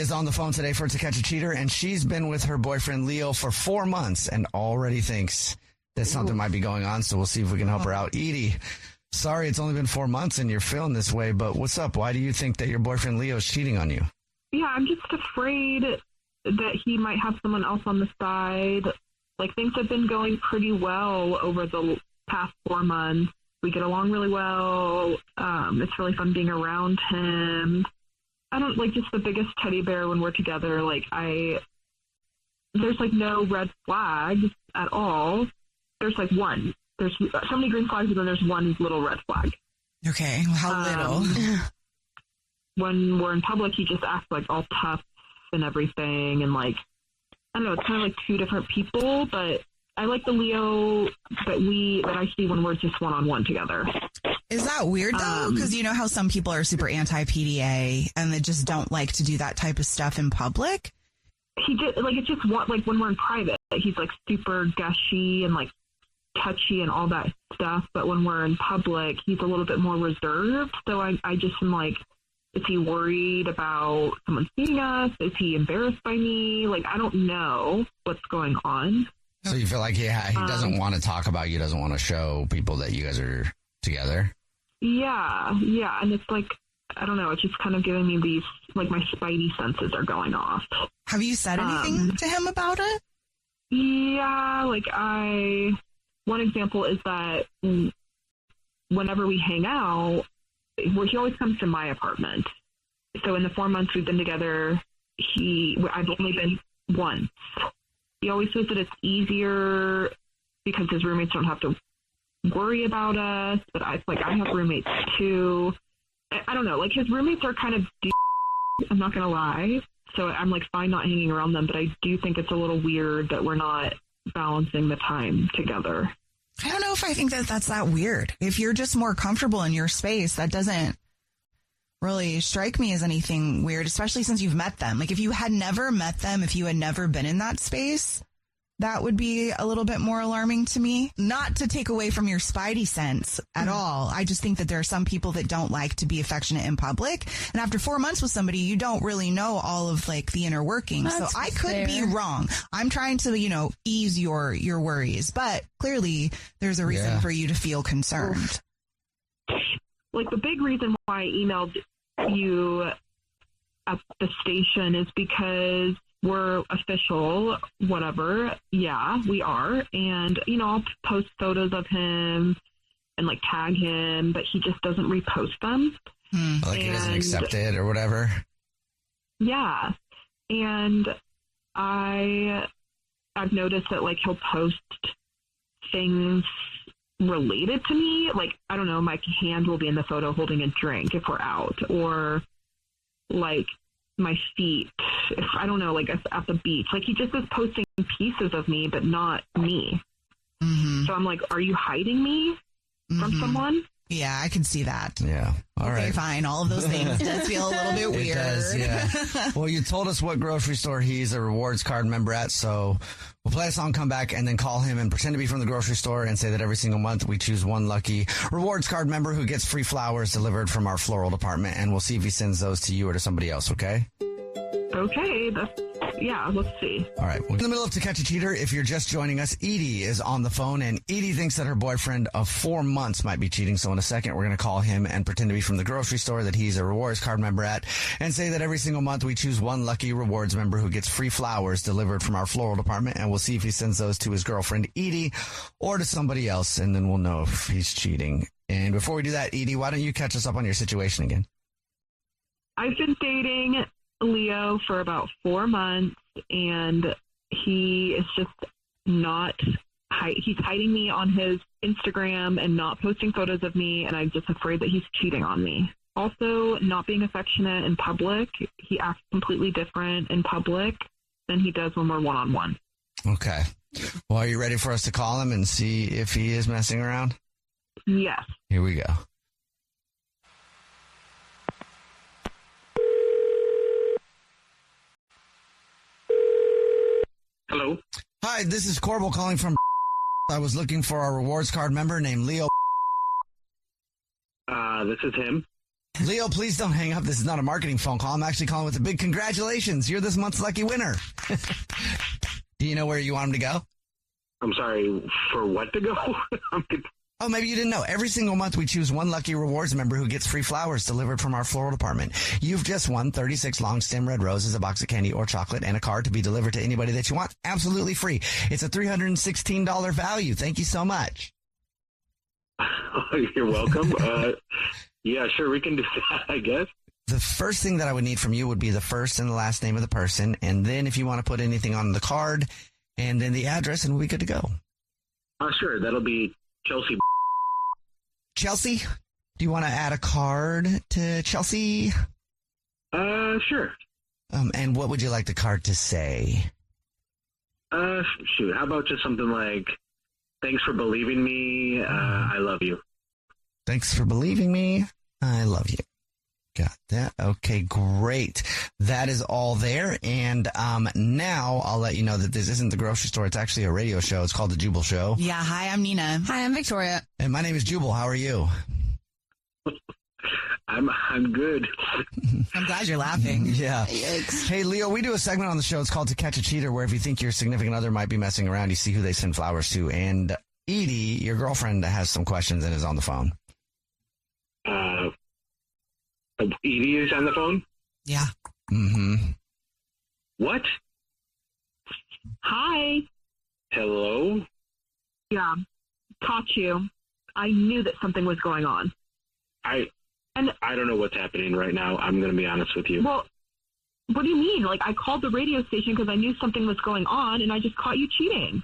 is on the phone today for To Catch a Cheater, and she's been with her boyfriend Leo for 4 months and already thinks that something might be going on, so we'll see if we can help her out. Edie, sorry it's only been 4 months and you're feeling this way, but what's up? Why do you think that your boyfriend Leo is cheating on you? Yeah, I'm just afraid that he might have someone else on the side. Like, things have been going pretty well over the past 4 months. We get along really well. It's really fun being around him. I don't like just the biggest teddy bear when we're together. Like, there's like no red flags at all. There's like one. There's so many green flags, and then there's one little red flag. Okay, how little? When we're in public, he just acts like all tough and everything, and like, I don't know, it's kind of like two different people, but I like the Leo that I see when we're just one-on-one together. Is that weird, though? Because you know how some people are super anti-PDA and they just don't like to do that type of stuff in public? He just, like, it's just like when we're in private, he's like super gushy and like touchy and all that stuff. But when we're in public, he's a little bit more reserved. So I just am like, is he worried about someone seeing us? Is he embarrassed by me? Like, I don't know what's going on. So you feel like he doesn't want to talk about you, doesn't want to show people that you guys are together? Yeah. And it's like, I don't know, it's just kind of giving me these, like, my spidey senses are going off. Have you said anything to him about it? Yeah, like one example is that whenever we hang out, he always comes to my apartment. So in the 4 months we've been together, I've only been once. He always says that it's easier because his roommates don't have to worry about us, but I have roommates too. I don't know, like, his roommates are kind of I'm not gonna lie. So I'm like fine not hanging around them, but I do think it's a little weird that we're not balancing the time together. I don't know if I think that that's that weird. If you're just more comfortable in your space, that doesn't really strike me as anything weird, especially since you've met them. Like, if you had never met them, if you had never been in that space, that would be a little bit more alarming to me. Not to take away from your spidey sense at all. I just think that there are some people that don't like to be affectionate in public. And after 4 months with somebody, you don't really know all of like the inner workings. That's so I could be wrong. I'm trying to, ease your worries, but clearly there's a reason for you to feel concerned. Like, the big reason why I emailed you at the station is because we're official, whatever. Yeah, we are. And, I'll post photos of him and like tag him, but he just doesn't repost them. Like, he doesn't accept it or whatever. Yeah. And I've noticed that, like, he'll post things related to me. Like, I don't know, my hand will be in the photo holding a drink if we're out, or like my feet, if I don't know, like at the beach. Like, he just is posting pieces of me, but not me. So I'm like, are you hiding me from someone? Yeah, I can see that. Yeah. All right. Okay, fine. All of those things does feel a little bit weird. It does, yeah. Well, you told us what grocery store he's a rewards card member at, so we'll play a song, come back, and then call him and pretend to be from the grocery store and say that every single month we choose one lucky rewards card member who gets free flowers delivered from our floral department, and we'll see if he sends those to you or to somebody else, okay? Okay, let's see. All right. We're in the middle of To Catch a Cheater. If you're just joining us, Edie is on the phone, and Edie thinks that her boyfriend of 4 months might be cheating. So in a second, we're going to call him and pretend to be from the grocery store that he's a rewards card member at, and say that every single month we choose one lucky rewards member who gets free flowers delivered from our floral department, and we'll see if he sends those to his girlfriend, Edie, or to somebody else, and then we'll know if he's cheating. And before we do that, Edie, why don't you catch us up on your situation again? I've been dating Leo for about 4 months, and he is just not he's hiding me on his Instagram and not posting photos of me, and I'm just afraid that he's cheating on me. Also, not being affectionate in public. He acts completely different in public than he does when we're one-on-one. Okay. Well, are you ready for us to call him and see if he is messing around? Yes. Here we go. Hello. Hi, this is Corbel calling from. I was looking for a rewards card member named Leo. This is him. Leo, please don't hang up. This is not a marketing phone call. I'm actually calling with a big congratulations. You're this month's lucky winner. Do you know where you want him to go? I'm sorry, for what to go? Oh, maybe you didn't know. Every single month we choose one lucky rewards member who gets free flowers delivered from our floral department. You've just won 36 long stem red roses, a box of candy or chocolate, and a card to be delivered to anybody that you want. Absolutely free. It's a $316 value. Thank you so much. You're welcome. Yeah, sure, we can do that, I guess. The first thing that I would need from you would be the first and the last name of the person, and then if you want to put anything on the card, and then the address, and we'll be good to go. Sure, that'll be Chelsea. Chelsea, do you want to add a card to Chelsea? Sure. And what would you like the card to say? Shoot, how about just something like, thanks for believing me, I love you. Thanks for believing me, I love you. Got that. Okay, great. That is all there. And now I'll let you know that this isn't the grocery store. It's actually a radio show. It's called the Jubal Show. Yeah. Hi, I'm Nina. Hi, I'm Victoria. And my name is Jubal. How are you? I'm good. I'm glad you're laughing. Yeah. Yikes. Hey, Leo, we do a segment on the show. It's called To Catch a Cheater, where if you think your significant other might be messing around, you see who they send flowers to. And Edie, your girlfriend, has some questions and is on the phone. Edie is on the phone? Yeah. Mm-hmm. What? Hi. Hello? Yeah. Caught you. I knew that something was going on. I don't know what's happening right now. I'm going to be honest with you. Well, what do you mean? Like, I called the radio station because I knew something was going on, and I just caught you cheating.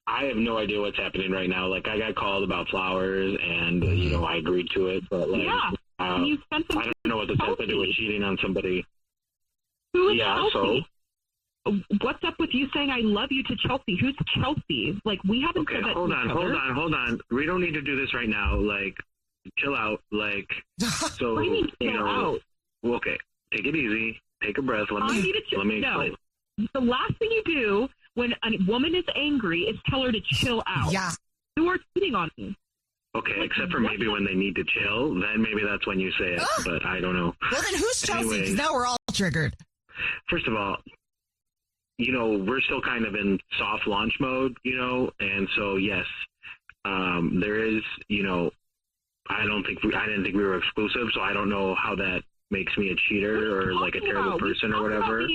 I have no idea what's happening right now. Like, I got called about flowers, and, I agreed to it. But, like, Yeah. You sent them I don't know what this has to do with cheating on somebody. Who is Yeah, Chelsea? What's up with you saying I love you to Chelsea? Who's Chelsea? Like, we haven't Okay, said that hold to each on. other. We don't need to do this right now. Like, chill out. Like, so, What do you mean chill out? Well, okay, take it easy. Take a breath. Let I me need to explain. No. The last thing you do when a woman is angry is tell her to chill out. Yeah. You are cheating on me. Okay, Like, except for maybe when they need to chill, then maybe that's when you say it, but I don't know. Well, then who's Chelsea? Because Anyways. now we're all triggered. First of all, we're still kind of in soft launch mode, and so, yes, there is, I didn't think we were exclusive, so I don't know how that makes me a cheater or like a terrible person or whatever.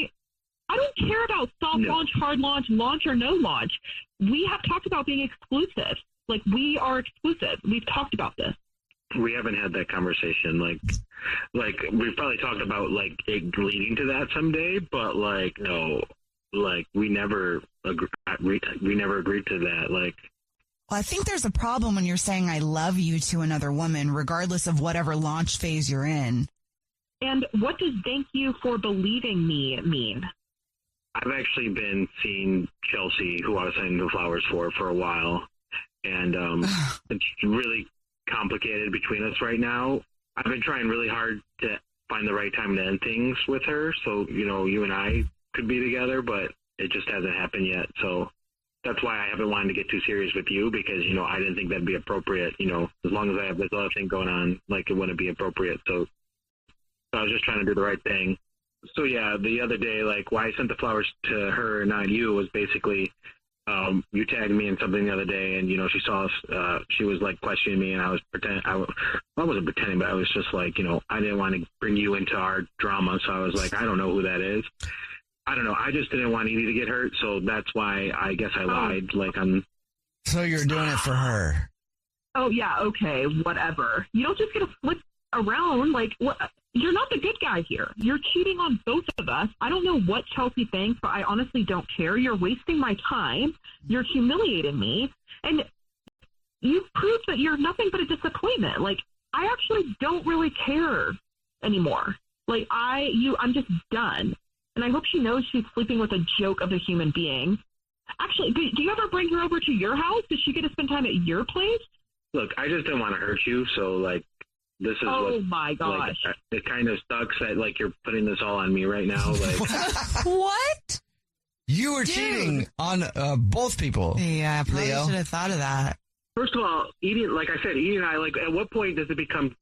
I don't care about soft launch, hard launch or no launch. We have talked about being exclusive. Like, we are exclusive. We've talked about this. We haven't had that conversation. Like we've probably talked about like it leading to that someday, but like no, like we never agreed to that. Like, Well, I think there's a problem when you're saying I love you to another woman, regardless of whatever launch phase you're in. And what does thank you for believing me mean? I've actually been seeing Chelsea, who I was sending the flowers for a while, and it's really complicated between us right now. I've been trying really hard to find the right time to end things with her, so you and I could be together, but it just hasn't happened yet. So that's why I haven't wanted to get too serious with you, because I didn't think that'd be appropriate. As long as I have this other thing going on, like it wouldn't be appropriate. So I was just trying to do the right thing. So yeah, the other day, like why I sent the flowers to her and not you was basically you tagged me in something the other day, and she saw us. She was like questioning me, and I was I wasn't pretending, but I was just like, I didn't want to bring you into our drama, so I was like, I don't know who that is. I don't know. I just didn't want Edie to get hurt, so that's why I guess I lied. So you're doing it for her. Oh yeah, okay, whatever. You don't just get to flip around. Like, what? You're not the good guy here. You're cheating on both of us. I don't know what Chelsea thinks, but I honestly don't care. You're wasting my time. You're humiliating me. And you've proved that you're nothing but a disappointment. Like, I actually don't really care anymore. Like, I'm just done. And I hope she knows she's sleeping with a joke of a human being. Actually, do you ever bring her over to your house? Does she get to spend time at your place? Look, I just didn't want to hurt you, so like, this is my gosh. Like, it kind of sucks that like you're putting this all on me right now. Like, What? You were cheating on both people. Yeah, I probably Leo. should have thought of that. first of all, Edie, like I said, Edie and I, like, at what point does it become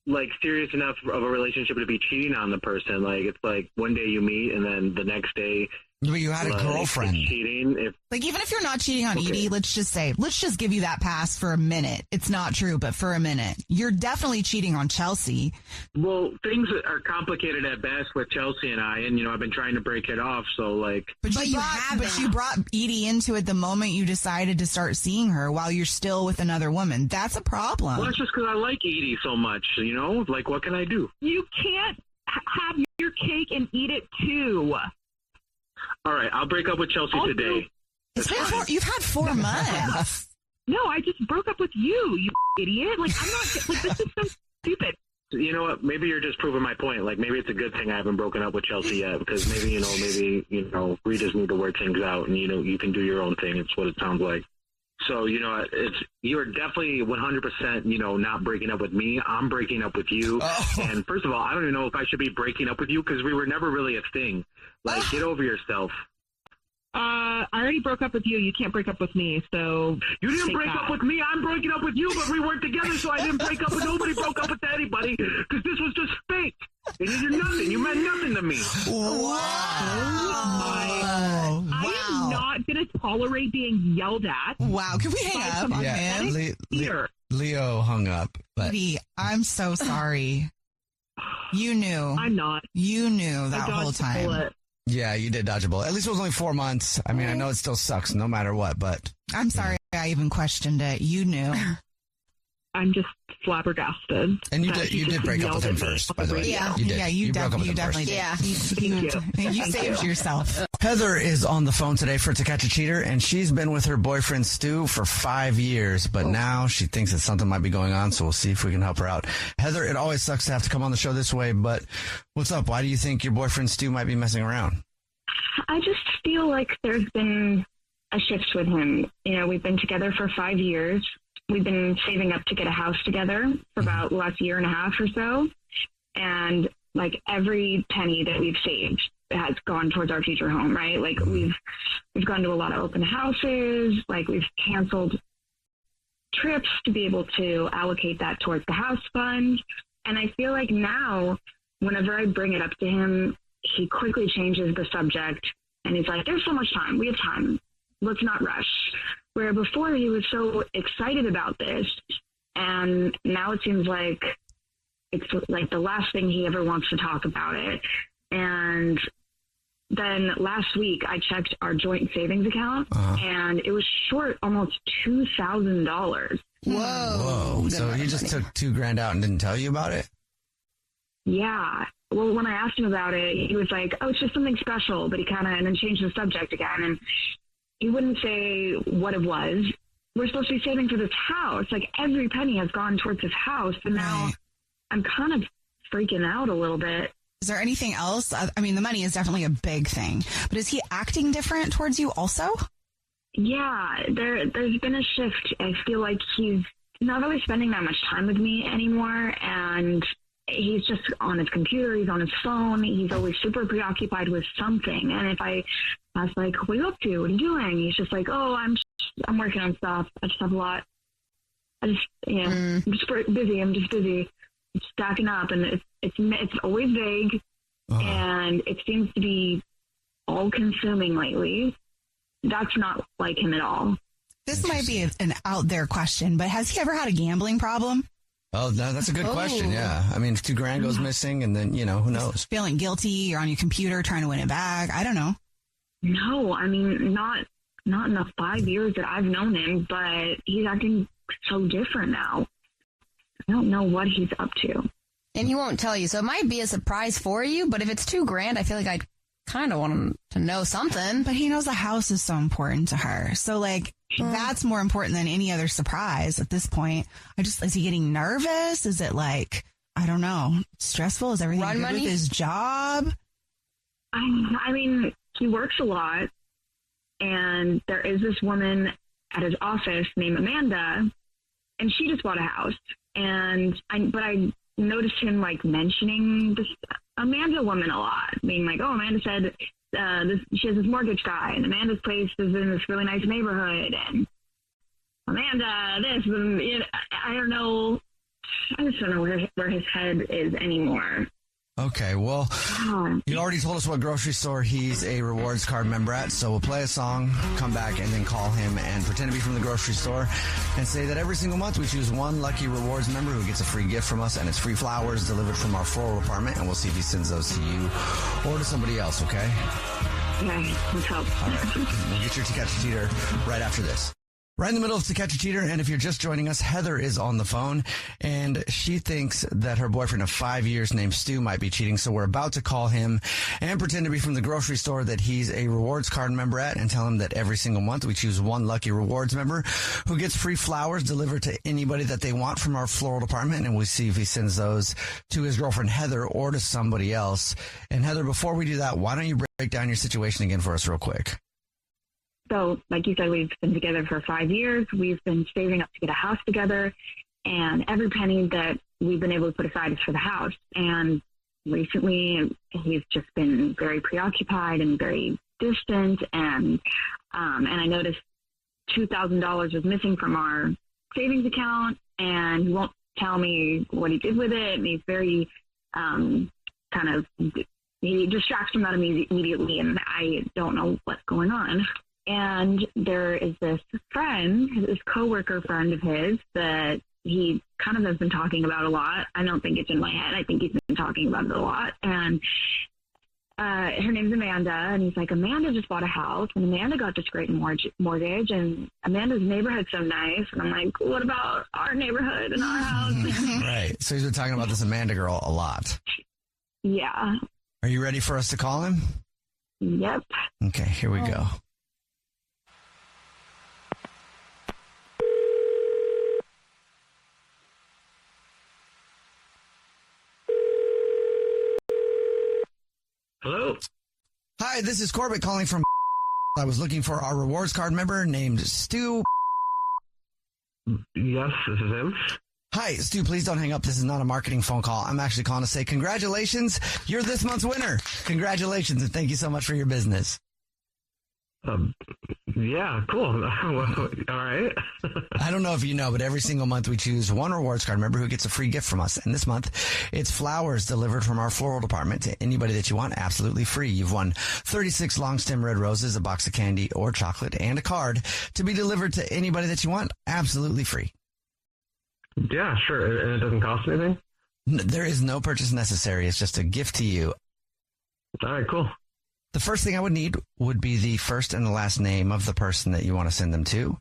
like serious enough of a relationship to be cheating on the person. Like it's like one day you meet and then the next day. But you had a girlfriend. Cheating. Like, even if you're not cheating on Edie, let's just give you that pass for a minute. It's not true, but for a minute. You're definitely cheating on Chelsea. Well, things are complicated at best with Chelsea and I, and, I've been trying to break it off, so, like... But you brought Edie into it the moment you decided to start seeing her while you're still with another woman. That's a problem. Well, it's just because I like Edie so much, Like, what can I do? You can't have your cake and eat it, too. All right, I'll break up with Chelsea today. You've had 4 months. No, I just broke up with you, you idiot. Like, I'm not, like, this is so stupid. You know what? Maybe you're just proving my point. Like, maybe it's a good thing I haven't broken up with Chelsea yet, because maybe we just need to work things out, and, you can do your own thing. It's what it sounds like. So, you're definitely 100%, not breaking up with me. I'm breaking up with you. Oh. And first of all, I don't even know if I should be breaking up with you, because we were never really a thing. Like, get over yourself. I already broke up with you. You can't break up with me, so... You didn't break up with me. I'm breaking up with you, but we weren't together, so I didn't break up with nobody. Broke up with anybody, because this was just fake. And you're nothing. You meant nothing to me. Wow. I am not going to tolerate being yelled at. Wow. Can we hang up on him? Leo hung up. But... I'm so sorry. You knew. I'm not. You knew that whole time. Yeah, you did dodge a bullet. At least it was only 4 months. I mean, I know it still sucks no matter what, but... I'm sorry I even questioned it. You knew. I'm just flabbergasted. And you did break up with him first, by the way. Yeah, you did. You definitely did. Yeah. You saved yourself. Heather is on the phone today for To Catch a Cheater, and she's been with her boyfriend Stu for 5 years, but now she thinks that something might be going on, so we'll see if we can help her out. Heather, it always sucks to have to come on the show this way, but what's up? Why do you think your boyfriend Stu might be messing around? I just feel like there's been a shift with him. We've been together for 5 years. We've been saving up to get a house together for about the last year and a half or so. And like every penny that we've saved has gone towards our future home, right? Like we've gone to a lot of open houses, like we've canceled trips to be able to allocate that towards the house fund. And I feel like now, whenever I bring it up to him, he quickly changes the subject and he's like, there's so much time. We have time. Let's not rush. Where before he was so excited about this, and now it seems like it's like the last thing he ever wants to talk about it. And then last week I checked our joint savings account, and it was short almost $2,000. Whoa. So he just took $2,000 out and didn't tell you about it? Yeah. Well, when I asked him about it, he was like, oh, it's just something special, but and then changed the subject again. And he wouldn't say what it was. We're supposed to be saving for this house. Like every penny has gone towards this house. And now I'm kind of freaking out a little bit. Is there anything else? I mean, the money is definitely a big thing, but is he acting different towards you also? Yeah, there's been a shift. I feel like he's not really spending that much time with me anymore. And he's just on his computer. He's on his phone. He's always super preoccupied with something. And if I was like, what are you up to? What are you doing? He's just like, oh, I'm working on stuff. I just have a lot. I'm just busy. I'm just busy. It's stacking up, and it's always vague, and it seems to be all consuming lately. That's not like him at all. This might be an out there question, but has he ever had a gambling problem? Oh, no, that's a good question. Yeah. I mean, if $2,000 goes missing and then, who knows? Feeling guilty, you're on your computer trying to win it back. I don't know. No, I mean, not in the 5 years that I've known him, but he's acting so different now. I don't know what he's up to. And he won't tell you, so it might be a surprise for you, but if it's $2,000, I feel like I'd kind of want him to know something. But he knows the house is so important to her. So, that's more important than any other surprise at this point. Is he getting nervous? Is it I don't know, stressful? Is everything good with his job? I mean, he works a lot, and there is this woman at his office named Amanda, and she just bought a house. And I noticed him mentioning this Amanda woman a lot, being like, oh, Amanda said she has this mortgage guy, and Amanda's place is in this really nice neighborhood, and Amanda this, and I don't know don't know where his head is anymore. Okay, well, you already told us what grocery store he's a rewards card member at, so we'll play a song, come back, and then call him and pretend to be from the grocery store and say that every single month we choose one lucky rewards member who gets a free gift from us, and it's free flowers delivered from our floral department, and we'll see if he sends those to you or to somebody else, okay? Okay, let's hope. All right, we'll get your To Catch a Cheater right after this. Right in the middle of To Catch a Cheater, and if you're just joining us, Heather is on the phone, and she thinks that her boyfriend of 5 years named Stu might be cheating, so we're about to call him and pretend to be from the grocery store that he's a rewards card member at and tell him that every single month we choose one lucky rewards member who gets free flowers delivered to anybody that they want from our floral department, and we'll see if he sends those to his girlfriend Heather or to somebody else. And Heather, before we do that, why don't you break down your situation again for us real quick? So, like you said, we've been together for 5 years. We've been saving up to get a house together, and every penny that we've been able to put aside is for the house. And recently, he's just been very preoccupied and very distant. And I noticed $2,000 was missing from our savings account, and he won't tell me what he did with it. And he's very he distracts from that immediately, and I don't know what's going on. And there is this friend, this coworker friend of his, that he kind of has been talking about a lot. I don't think it's in my head. I think he's been talking about it a lot. And her name's Amanda. And he's like, Amanda just bought a house, and Amanda got this great mortgage, and Amanda's neighborhood's so nice. And I'm like, what about our neighborhood and our house? Right. So he's been talking about this Amanda girl a lot. Yeah. Are you ready for us to call him? Yep. Okay, here we go. Hello? Hi, this is Corbett calling from. I was looking for our rewards card member named Stu. Yes, this is him. Hi, Stu, please don't hang up. This is not a marketing phone call. I'm actually calling to say congratulations. You're this month's winner. Congratulations, and thank you so much for your business. Yeah, cool. All right. I don't know if you know, but every single month we choose one rewards card member who gets a free gift from us. And this month, it's flowers delivered from our floral department to anybody that you want, absolutely free. You've won 36 long stem red roses, a box of candy or chocolate, and a card to be delivered to anybody that you want, absolutely free. Yeah, sure. And it doesn't cost anything? There is no purchase necessary. It's just a gift to you. All right, cool. The first thing I would need would be the first and the last name of the person that you want to send them to.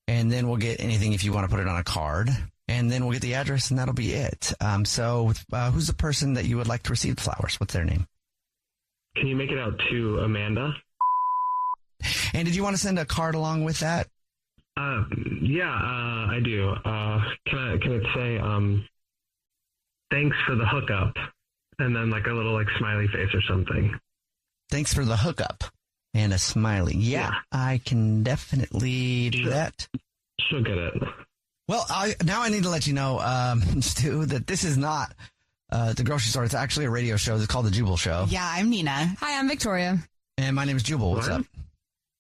And then we'll get anything if you want to put it on a card. And then we'll get the address, and that'll be it. So who's the person that you would like to receive the flowers? What's their name? Can you make it out to Amanda? And did you want to send a card along with that? I do. Can it say, thanks for the hookup? And then like a little like smiley face or something. Thanks for the hookup and a smiley. Yeah. I can definitely do that. She'll get it. Well, now I need to let you know, Stu, that this is not the grocery store. It's actually a radio show. It's called the Jubal Show. Yeah, I'm Nina. Hi, I'm Victoria. And my name is Jubal. What's up?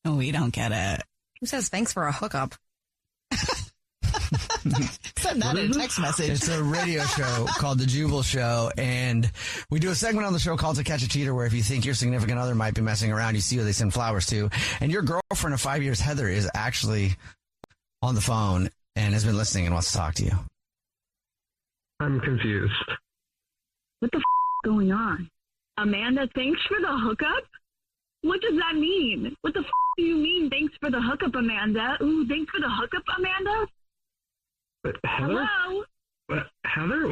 Oh, we don't get it. Who says thanks for a hookup? Send that in a text message. It's a radio show called The Jubal Show, and we do a segment on the show called To Catch a Cheater, where if you think your significant other might be messing around, you see who they send flowers to. And your girlfriend of 5 years, Heather, is actually on the phone and has been listening and wants to talk to you. I'm confused. What the is going on? Amanda, thanks for the hookup? What does that mean? What the do you mean, thanks for the hookup, Amanda? Ooh, thanks for the hookup, Amanda? But Heather? Hello? What, Heather?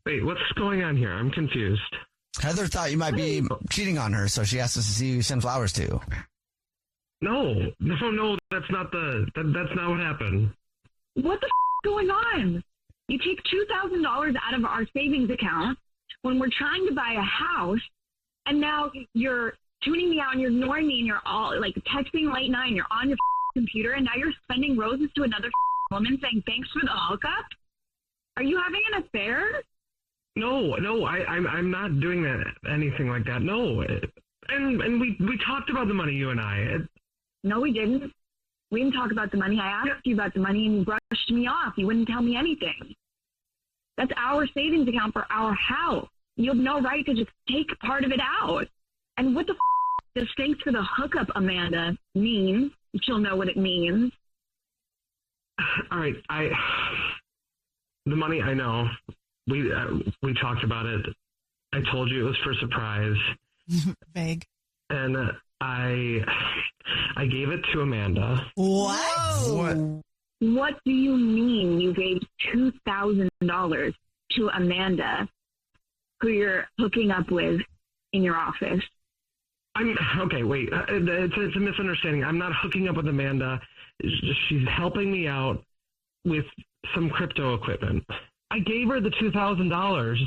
Wait, what's going on here? I'm confused. Heather thought you might be cheating on her, so she asked us to see who you send flowers to. No, that's not what happened. What the is going on? You take $2,000 out of our savings account when we're trying to buy a house, and now you're tuning me out and you're ignoring me and you're all like texting late night and you're on your computer, and now you're sending roses to another woman saying thanks for the hookup? Are you having an affair? No, I'm not doing that, anything like that. No, and we talked about the money, you and I. No, we didn't. We didn't talk about the money. I asked you about the money and you brushed me off. You wouldn't tell me anything. That's our savings account for our house. You have no right to just take part of it out. And what the does thanks for the hookup, Amanda, mean? She'll know what it means. All right, the money, I know. We talked about it. I told you it was for a surprise. Vague. And I gave it to Amanda. What? What do you mean you gave $2,000 to Amanda, who you're hooking up with in your office? Okay, wait. It's a misunderstanding. I'm not hooking up with Amanda. She's helping me out with some crypto equipment. I gave her the $2,000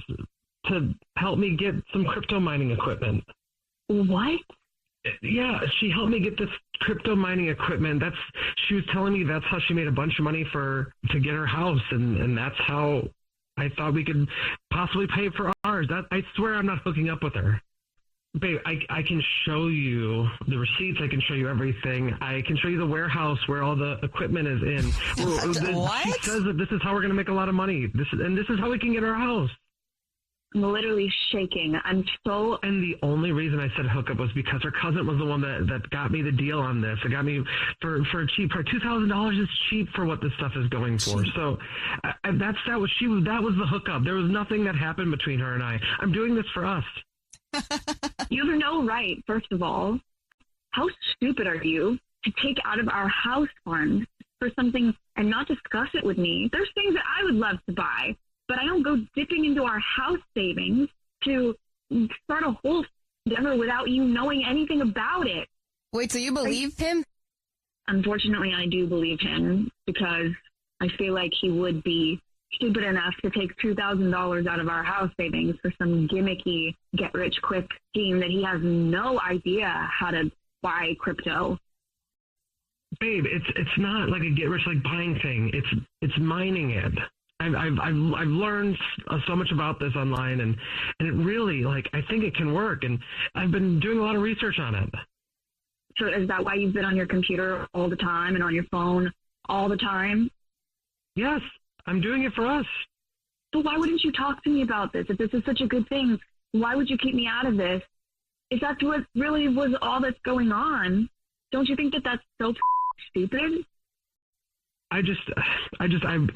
to help me get some crypto mining equipment. What? Yeah, she helped me get this crypto mining equipment. She was telling me that's how she made a bunch of money to get her house, and that's how I thought we could possibly pay for ours. I swear I'm not hooking up with her. Babe, I can show you the receipts. I can show you everything. I can show you the warehouse where all the equipment is in. What? She says that this is how we're going to make a lot of money. This is how we can get our house. I'm literally shaking. And the only reason I said hookup was because her cousin was the one that got me the deal on this. It got me for cheap. For $2,000 is cheap for what this stuff is going for. So that was the hookup. There was nothing that happened between her and I. I'm doing this for us. You have no right, first of all. How stupid are you to take out of our house fund for something and not discuss it with me? There's things that I would love to buy, but I don't go dipping into our house savings to start a whole endeavor without you knowing anything about it. Wait, so you believe him? Unfortunately, I do believe him because I feel like he would be stupid enough to take $2,000 out of our house savings for some gimmicky get-rich-quick scheme that he has no idea how to buy crypto. Babe, it's not like a get-rich-like buying thing. It's mining it. I've learned so much about this online, and it really, I think it can work, and I've been doing a lot of research on it. So is that why you've been on your computer all the time and on your phone all the time? Yes. I'm doing it for us. So why wouldn't you talk to me about this? If this is such a good thing, why would you keep me out of this? If that's what really was all that's going on, don't you think that that's so stupid? I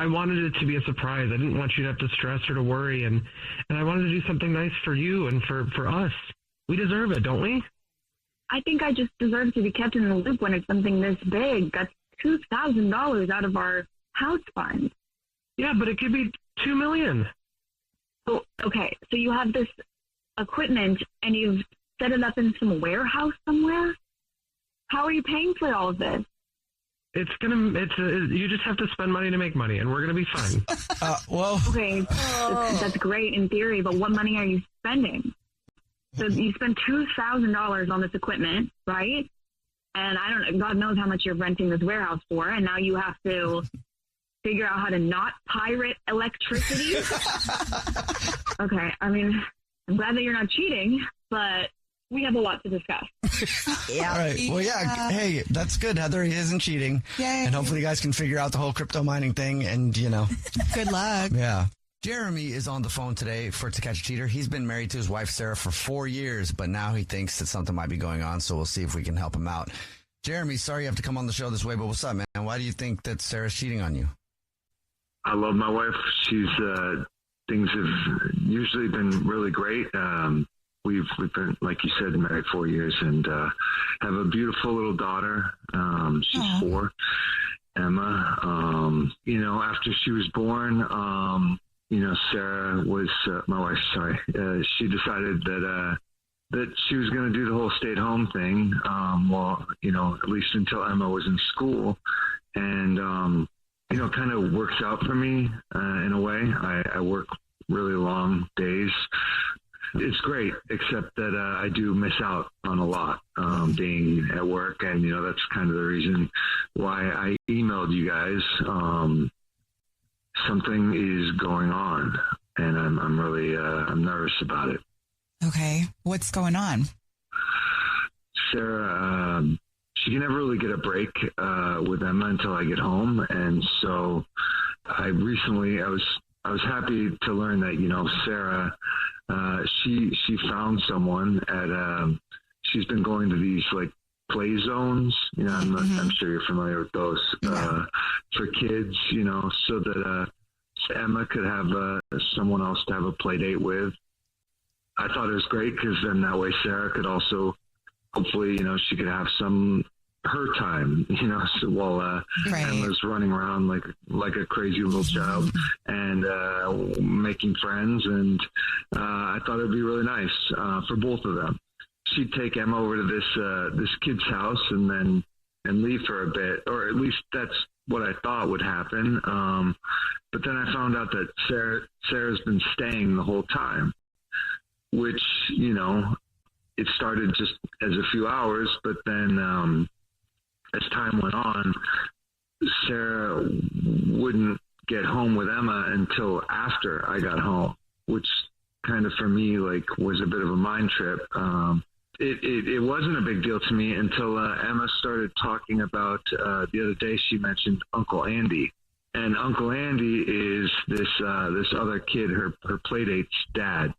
wanted it to be a surprise. I didn't want you to have to stress or to worry, and I wanted to do something nice for you and for us. We deserve it, don't we? I think I just deserve to be kept in the loop when it's something this big. That's $2,000 out of our house fund. Yeah, but it could be $2 million. Oh, okay. So you have this equipment and you've set it up in some warehouse somewhere? How are you paying for all of this? You just have to spend money to make money, and we're gonna be fine. Okay, that's great in theory, but what money are you spending? So you spend $2,000 on this equipment, right? And I don't know, God knows how much you're renting this warehouse for, and now you have to figure out how to not pirate electricity. Okay, I mean, I'm glad that you're not cheating, but we have a lot to discuss. Yeah. All right. Well, yeah. Hey, that's good, Heather. He isn't cheating. Yay. And hopefully you guys can figure out the whole crypto mining thing and, Good luck. Yeah. Jeremy is on the phone today for To Catch a Cheater. He's been married to his wife, Sarah, for 4 years, but now he thinks that something might be going on, so we'll see if we can help him out. Jeremy, sorry you have to come on the show this way, but what's up, man? Why do you think that Sarah's cheating on you? I love my wife. She's things have usually been really great. We've been, like you said, married 4 years and have a beautiful little daughter. She's 4, Emma. After she was born, Sarah was my wife. Sorry, she decided that she was going to do the whole stay-at-home thing. At least until Emma was in school, and kind of works out for me in a way. I work really long days. It's great, except that I do miss out on a lot being at work, and that's kind of the reason why I emailed you guys. Something is going on, and I'm really I'm nervous about it. Okay, what's going on? Sarah, she can never really get a break with Emma until I get home, and so I was I was happy to learn that, Sarah, she found someone at, she's been going to these like play zones, I'm sure you're familiar with those, for kids, so that, Emma could have, someone else to have a play date with. I thought it was great because then that way Sarah could also, hopefully, she could have her time, so while Emma's running around like a crazy little child and making friends. And I thought it would be really nice for both of them. She'd take Emma over to this kid's house and leave for a bit, or at least that's what I thought would happen. But then I found out that Sarah's been staying the whole time, which, it started just as a few hours, but then as time went on, Sarah wouldn't get home with Emma until after I got home, which kind of for me was a bit of a mind trip. It wasn't a big deal to me until Emma started talking about the other day. She mentioned Uncle Andy, and Uncle Andy is this other kid, her playdate's dad.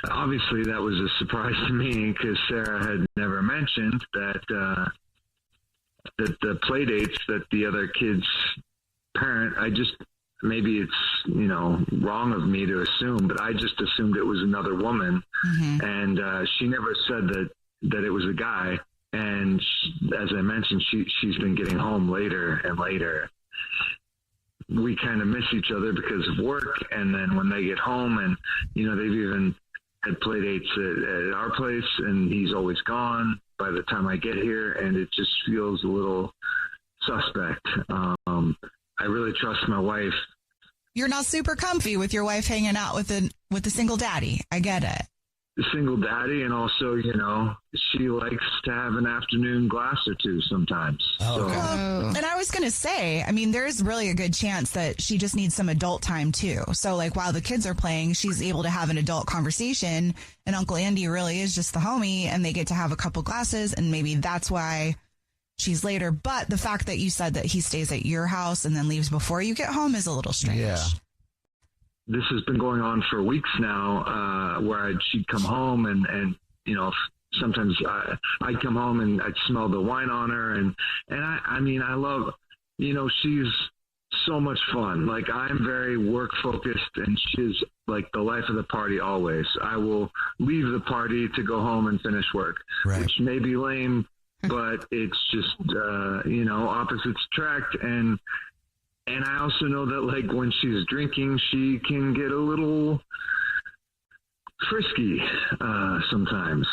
Obviously, that was a surprise to me because Sarah had never mentioned that the playdates that the other kid's parent. Maybe it's wrong of me to assume, but I just assumed it was another woman, and she never said that it was a guy. And as I mentioned, she's been getting home later and later. We kind of miss each other because of work, and then when they get home, and they've even had play dates at our place, and he's always gone by the time I get here, and it just feels a little suspect. I really trust my wife. You're not super comfy with your wife hanging out with a single daddy. I get it. The single daddy, and also, she likes to have an afternoon glass or two sometimes. Oh, and I was going to say, there's really a good chance that she just needs some adult time too. So while the kids are playing, she's able to have an adult conversation, and Uncle Andy really is just the homie, and they get to have a couple glasses, and maybe that's why she's later. But the fact that you said that he stays at your house and then leaves before you get home is a little strange. Yeah. This has been going on for weeks now, where she'd come home and sometimes I'd come home and I'd smell the wine on her. And I love, she's so much fun. I'm very work focused, and she's the life of the party always. I will leave the party to go home and finish work, which may be lame, but it's just, opposites attract. And I also know that when she's drinking, she can get a little frisky sometimes.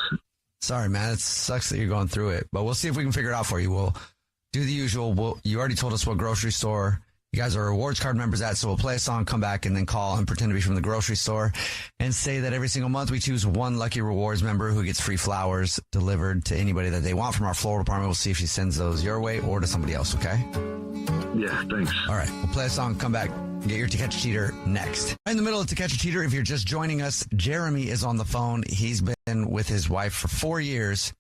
Sorry, man. It sucks that you're going through it, but we'll see if we can figure it out for you. We'll do the usual. You already told us what grocery store you guys are rewards card members at, so we'll play a song, come back, and then call and pretend to be from the grocery store and say that every single month we choose one lucky rewards member who gets free flowers delivered to anybody that they want from our floral department. We'll see if she sends those your way or to somebody else, okay? Yeah, thanks. All right, we'll play a song, come back, get your To Catch a Cheater next. In the middle of To Catch a Cheater, if you're just joining us, Jeremy is on the phone. He's been with his wife for 4 years,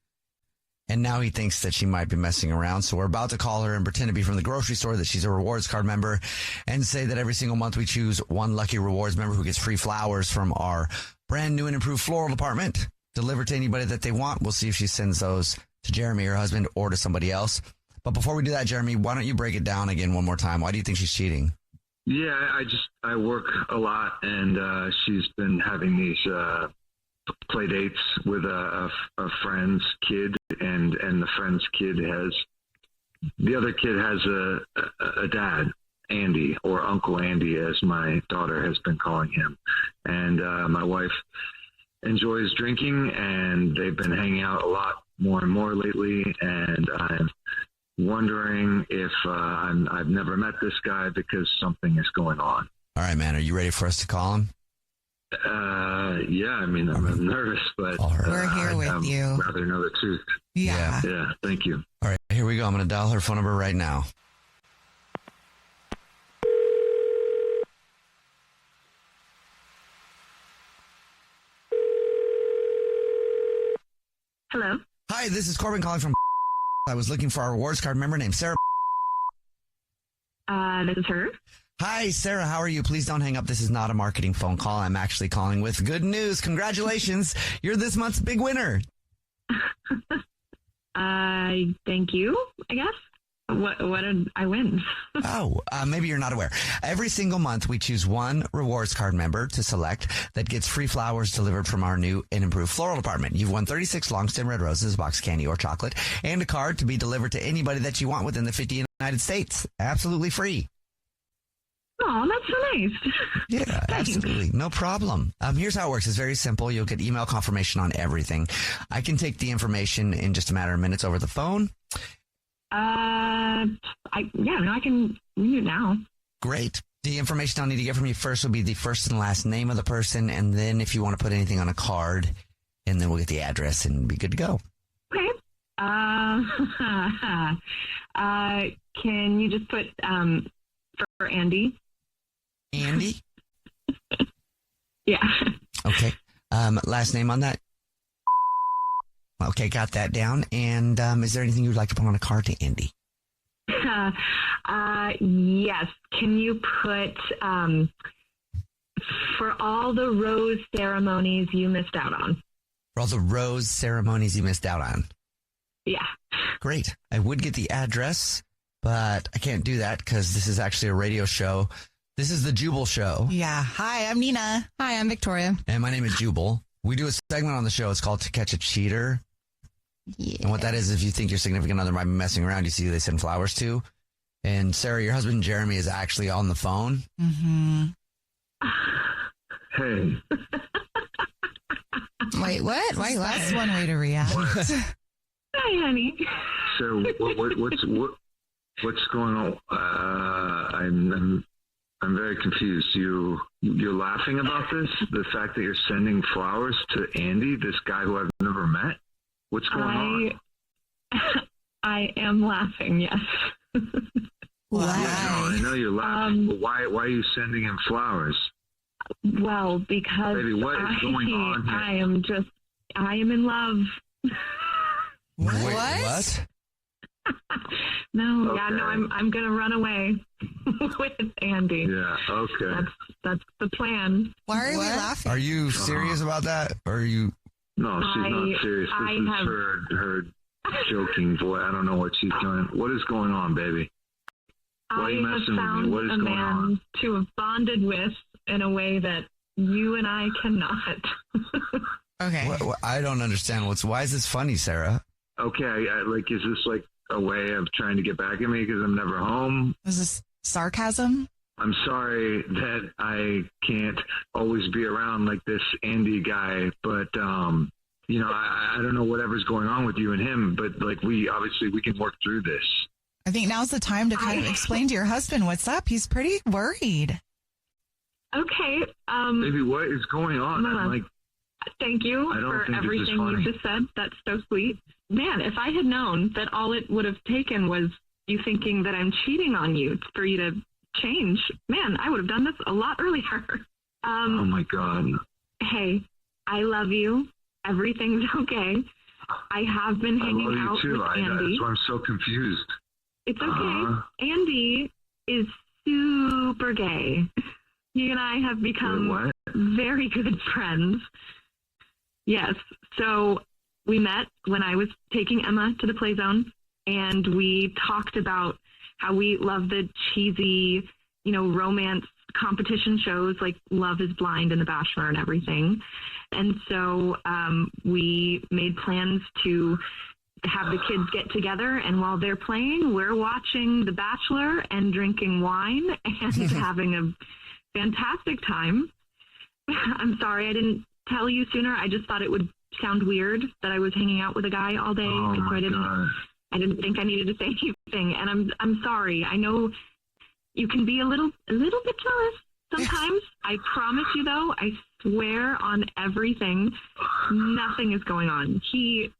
and now he thinks that she might be messing around. So we're about to call her and pretend to be from the grocery store, that she's a rewards card member, and say that every single month we choose one lucky rewards member who gets free flowers from our brand new and improved floral department delivered to anybody that they want. We'll see if she sends those to Jeremy, her husband, or to somebody else. But before we do that, Jeremy, why don't you break it down again one more time? Why do you think she's cheating? Yeah, I work a lot, and she's been having these play dates with a friend's kid, and the friend's kid the other kid has a dad, Andy, or Uncle Andy, as my daughter has been calling him. And my wife enjoys drinking, and they've been hanging out a lot more and more lately, and I'm wondering if I've never met this guy because something is going on. All right, man. Are you ready for us to call him? Yeah, I'm nervous, but we're here with you. I'd rather know the truth. Yeah. Yeah, thank you. All right, here we go. I'm going to dial her phone number right now. Hello. Hi, this is Corbin calling from. I was looking for our rewards card member named Sarah. This is her. Hi, Sarah. How are you? Please don't hang up. This is not a marketing phone call. I'm actually calling with good news. Congratulations. You're this month's big winner. Thank you, I guess. What did I win? Maybe you're not aware. Every single month, we choose one rewards card member to select that gets free flowers delivered from our new and improved floral department. You've won 36 long-stem red roses, a box of candy or chocolate, and a card to be delivered to anybody that you want within the 50 United States. Absolutely free. Oh, that's so nice. Yeah, absolutely. No problem. Here's how it works. It's very simple. You'll get email confirmation on everything. I can take the information in just a matter of minutes over the phone. I can read it now. Great. The information I'll need to get from you first will be the first and last name of the person, and then if you want to put anything on a card, and then we'll get the address and be good to go. Okay. Can you just put for Andy? Andy? Yeah. Okay. Last name on that? Okay, got that down. And is there anything you'd like to put on a card to Andy? Yes. Can you put for all the rose ceremonies you missed out on? For all the rose ceremonies you missed out on? Yeah. Great. I would get the address, but I can't do that because this is actually a radio show. This is the Jubal Show. Yeah. Hi, I'm Nina. Hi, I'm Victoria. And my name is Jubal. We do a segment on the show. It's called To Catch a Cheater. Yeah. And what that is, if you think your significant other might be messing around, you see who they send flowers to. And Sarah, your husband Jeremy is actually on the phone. Mm-hmm. Hey. Wait, what? Why are you That's laughing? one way to react. Hi, honey. So what's going on? I'm very confused. You're laughing about this? The fact that you're sending flowers to Andy, this guy who I've never met? What's going on? I am laughing, yes. Why? Yeah, no, I know you're laughing, but why are you sending him flowers? Well, because Baby, what is going on here? I am in love. Wait, What? what? No, Okay. yeah, no, I'm gonna run away with Andy. Yeah, okay. That's the plan. Why are we What? laughing? Are you serious about that? Or are you... No, she's not serious. This is her joking voice. I don't know what she's doing. What is going on, baby? Why are I you have messing with me? found What is a going man on? to have bonded with in a way that you and I cannot. Okay. I don't understand. Why is this funny, Sarah? Okay, is this like a way of trying to get back at me because I'm never home? Is this sarcasm? I'm sorry that I can't always be around like this Andy guy, but I don't know whatever's going on with you and him, but like we can work through this. I think now's the time to kind of explain to your husband what's up. He's pretty worried. Okay. Baby, what is going on? I'm like, thank you I don't for think this is everything funny. you just said. That's so sweet. Man, if I had known that all it would have taken was you thinking that I'm cheating on you for you to change, man, I would have done this a lot earlier. oh my God. Hey, I love you. Everything's okay. I have been I hanging love out you too. with Andy. That's why I'm so confused. It's okay. Andy is super gay. He and I have become What? very good friends. Yes. So we met when I was taking Emma to the play zone, and we talked about how we love the cheesy, romance competition shows like Love is Blind and The Bachelor and everything. And so we made plans to have the kids get together, and while they're playing, we're watching The Bachelor and drinking wine and having a fantastic time. I'm sorry I didn't tell you sooner. I just thought it would sound weird that I was hanging out with a guy all day. Oh my God. I didn't think I needed to say anything, and I'm sorry. I know you can be a little bit jealous sometimes. I promise you, though, I swear on everything, nothing is going on. He's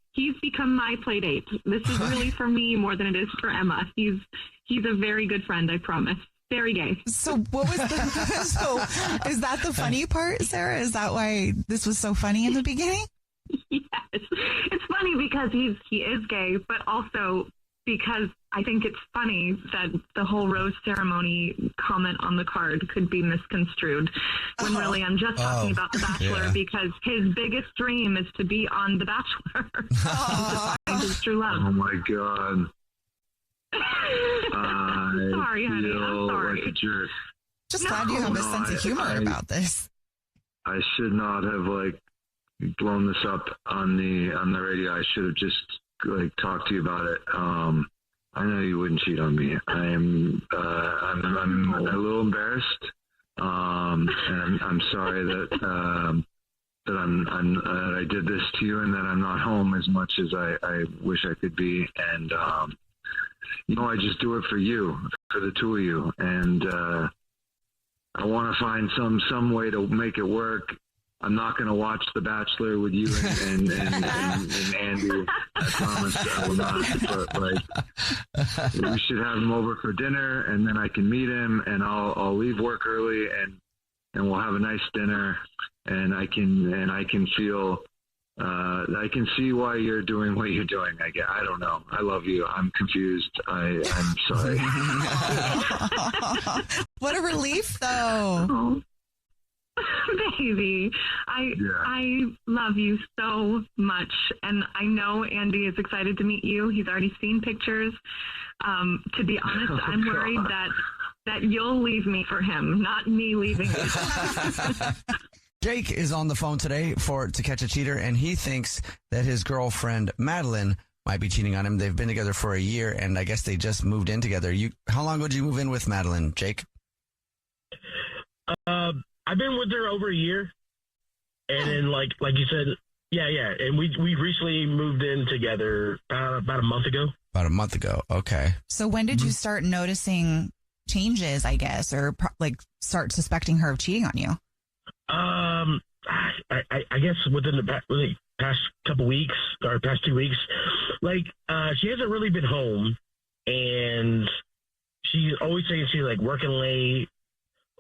become my play date. This is really for me more than it is for Emma. He's a very good friend, I promise. Very gay. So what was so is that the funny part, Sarah? Is that why this was so funny in the beginning? Yes. It's funny because he is gay, but also because I think it's funny that the whole rose ceremony comment on the card could be misconstrued when really I'm just talking about The Bachelor because his biggest dream is to be on The Bachelor. To find his true love. Oh my God. Sorry, honey. I'm sorry. Like a jerk. Just glad you have a sense of humor about this. I should not have blown this up on the radio. I should have just talked to you about it. I know you wouldn't cheat on me. I'm a little embarrassed, and I'm sorry that that I did this to you, and that I'm not home as much as I wish I could be. And I just do it for you, for the two of you, and I want to find some way to make it work. I'm not going to watch The Bachelor with you and Andy. I promise I will not. But we should have him over for dinner, and then I can meet him, and I'll leave work early, and we'll have a nice dinner, and I can feel. I can see why you're doing what you're doing. I don't know. I love you. I'm confused. I'm sorry. What a relief, though. Oh. Baby, I love you so much, and I know Andy is excited to meet you. He's already seen pictures. To be honest, I'm worried that you'll leave me for him, not me leaving you. Jake is on the phone today to catch a cheater, and he thinks that his girlfriend Madeline might be cheating on him. They've been together for a year, and I guess they just moved in together. How long would you move in with Madeline, Jake? I've been with her over a year, and then like you said, yeah, and we recently moved in together about a month ago. About a month ago, okay. So when did you start noticing changes, I guess, or start suspecting her of cheating on you? I guess within the past couple weeks or past 2 weeks, she hasn't really been home, and she's always saying she's working late,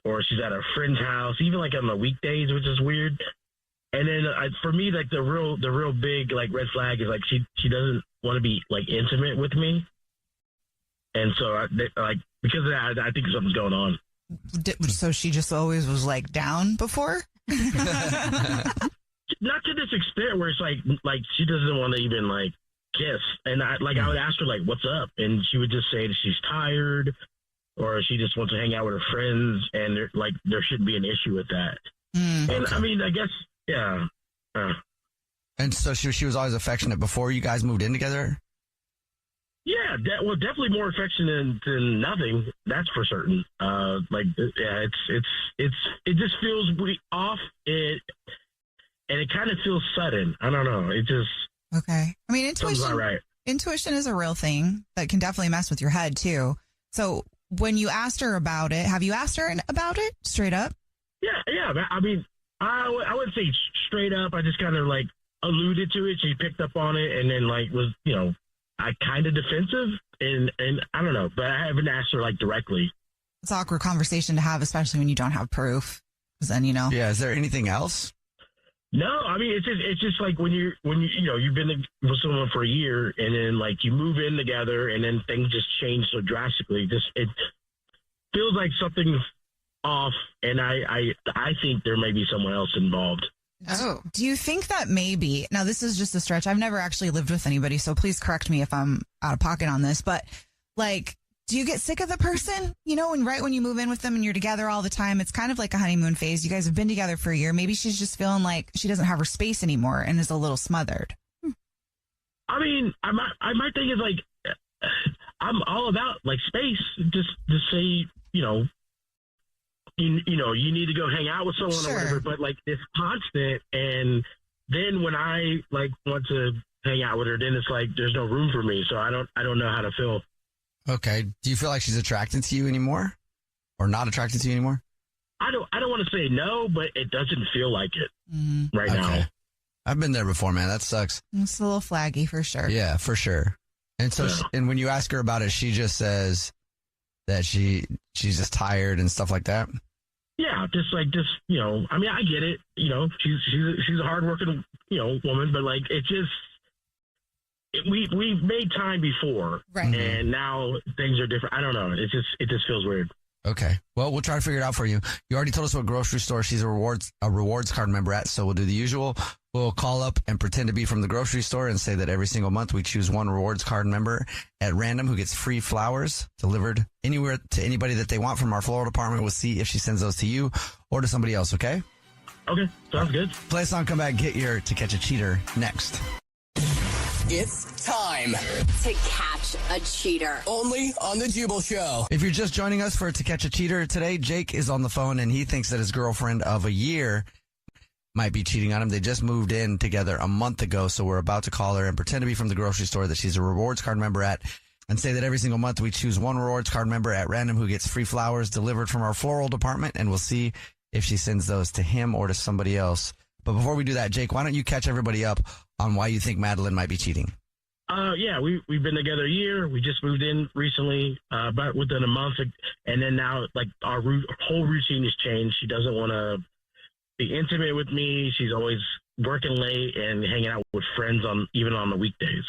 or she's at a friend's house, even on the weekdays, which is weird. And then for me, the real big red flag is she doesn't want to be intimate with me, and so because of that, I think something's going on. So she just always was down before? Not to this extent where it's she doesn't want to even kiss, and I would ask her what's up, and she would just say that she's tired, or she just wants to hang out with her friends, and there shouldn't be an issue with that. And okay. I mean, I guess, yeah. And so she was always affectionate before you guys moved in together? Yeah, definitely more affectionate than nothing. That's for certain. It just feels off. And it kind of feels sudden. I don't know. It just okay. I mean, intuition is a real thing that can definitely mess with your head too. So when you asked her about it, have you asked her about it straight up? Yeah. I mean, I wouldn't say straight up. I just kind of alluded to it. She picked up on it, and then was I kind of defensive, and I don't know, but I haven't asked her directly. It's an awkward conversation to have, especially when you don't have proof. Because then Yeah. Is there anything else? No, I mean it's just when you've been with someone for a year, and then you move in together, and then things just change so drastically. It feels like something's off, and I think there may be someone else involved. Oh, do you think that maybe, now this is just a stretch, I've never actually lived with anybody, so please correct me if I'm out of pocket on this, but do you get sick of the person? When you move in with them and you're together all the time, it's kind of like a honeymoon phase. You guys have been together for a year. Maybe she's just feeling like she doesn't have her space anymore and is a little smothered. I mean, my thing is I'm all about space. Just to say, you need to go hang out with someone or whatever, but it's constant. And then when I want to hang out with her, then it's there's no room for me. So I don't know how to feel. Okay. Do you feel like she's attracted to you anymore, or not attracted to you anymore? I don't want to say no, but it doesn't feel like it right now. I've been there before, man. That sucks. It's a little flaggy for sure. Yeah, for sure. And so, and when you ask her about it, she just says that she's just tired and stuff like that. Yeah, just I mean, I get it. She's a hardworking, woman, but we've made time before, Right. And now things are different. I don't know. It just feels weird. Okay. Well, we'll try to figure it out for you. You already told us what grocery store she's a rewards card member at, so we'll do the usual. We'll call up and pretend to be from the grocery store and say that every single month we choose one rewards card member at random who gets free flowers delivered anywhere to anybody that they want from our floral department. We'll see if she sends those to you or to somebody else, okay? Okay, sounds good. Play a song, come back, get your To Catch a Cheater next. It's time to catch a cheater. only on the Jubal Show. If you're just joining us for To Catch a Cheater today, Jake is on the phone and he thinks that his girlfriend of a year might be cheating on him. They just moved in together a month ago, so we're about to call her and pretend to be from the grocery store that she's a rewards card member at and say that every single month we choose one rewards card member at random who gets free flowers delivered from our floral department, and we'll see if she sends those to him or to somebody else. But before we do that, Jake, why don't you catch everybody up on why you think Madeline might be cheating? Yeah, we've been together a year. We just moved in recently, about within a month, and then now like our whole routine has changed. She doesn't want to be intimate with me. She's always working late and hanging out with friends even on the weekdays.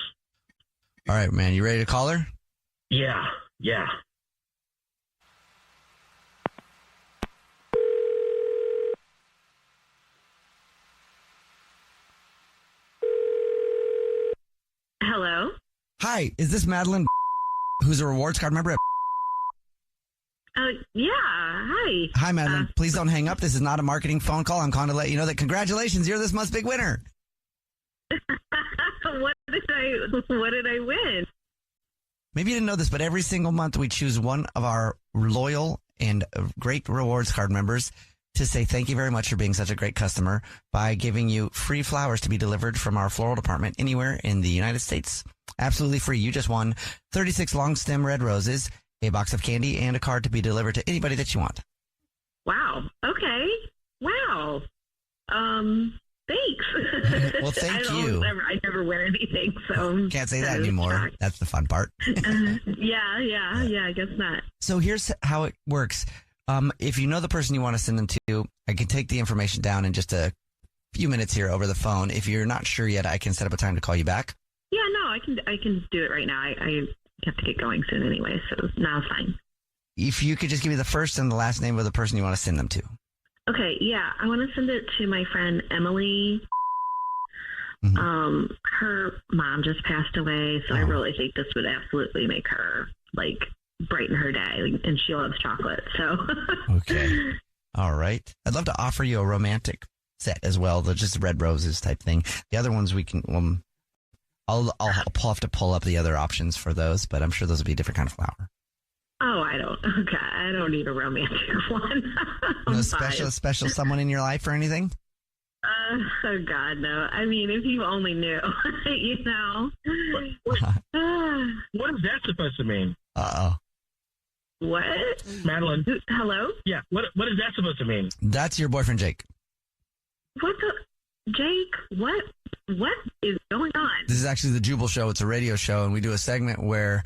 All right, man, you ready to call her? Yeah. Hello? Hi, is this Madeline who's a rewards card member at... Yeah. Hi. Hi, Madeline. Please don't hang up. This is not a marketing phone call. I'm calling to let you know that congratulations, you're this month's big winner. What did I win? Maybe you didn't know this, but every single month we choose one of our loyal and great rewards card members to say thank you very much for being such a great customer by giving you free flowers to be delivered from our floral department anywhere in the United States. Absolutely free. You just won 36 long stem red roses, a box of candy, and a card to be delivered to anybody that you want. Wow. Okay. Wow. Thanks. Well, thank you. I never win anything, so Can't say that anymore. That's the fun part. Yeah, I guess not. So here's how it works. If you know the person you want to send them to, I can take the information down in just a few minutes here over the phone. If you're not sure yet, I can set up a time to call you back. Yeah, no, I can do it right now. I have to get going soon anyway, so now it's fine. If you could just give me the first and the last name of the person you want to send them to. Okay, yeah, I want to send it to my friend Emily. Mm-hmm. Her mom just passed away, so I really think this would absolutely make her brighten her day, and she loves chocolate. So okay, all right. I'd love to offer you a romantic set as well, just red roses type thing. The other ones we can. I'll have to pull up the other options for those, but I'm sure those will be a different kind of flower. Oh, I don't need a romantic one. No special someone in your life or anything? Oh God, no. I mean, if you only knew, you know. What is that supposed to mean? Uh-oh. What? Madeline. Hello? Yeah. What is that supposed to mean? That's your boyfriend, Jake. What the? Jake, what is going on? This is actually the Jubal Show. It's a radio show, and we do a segment where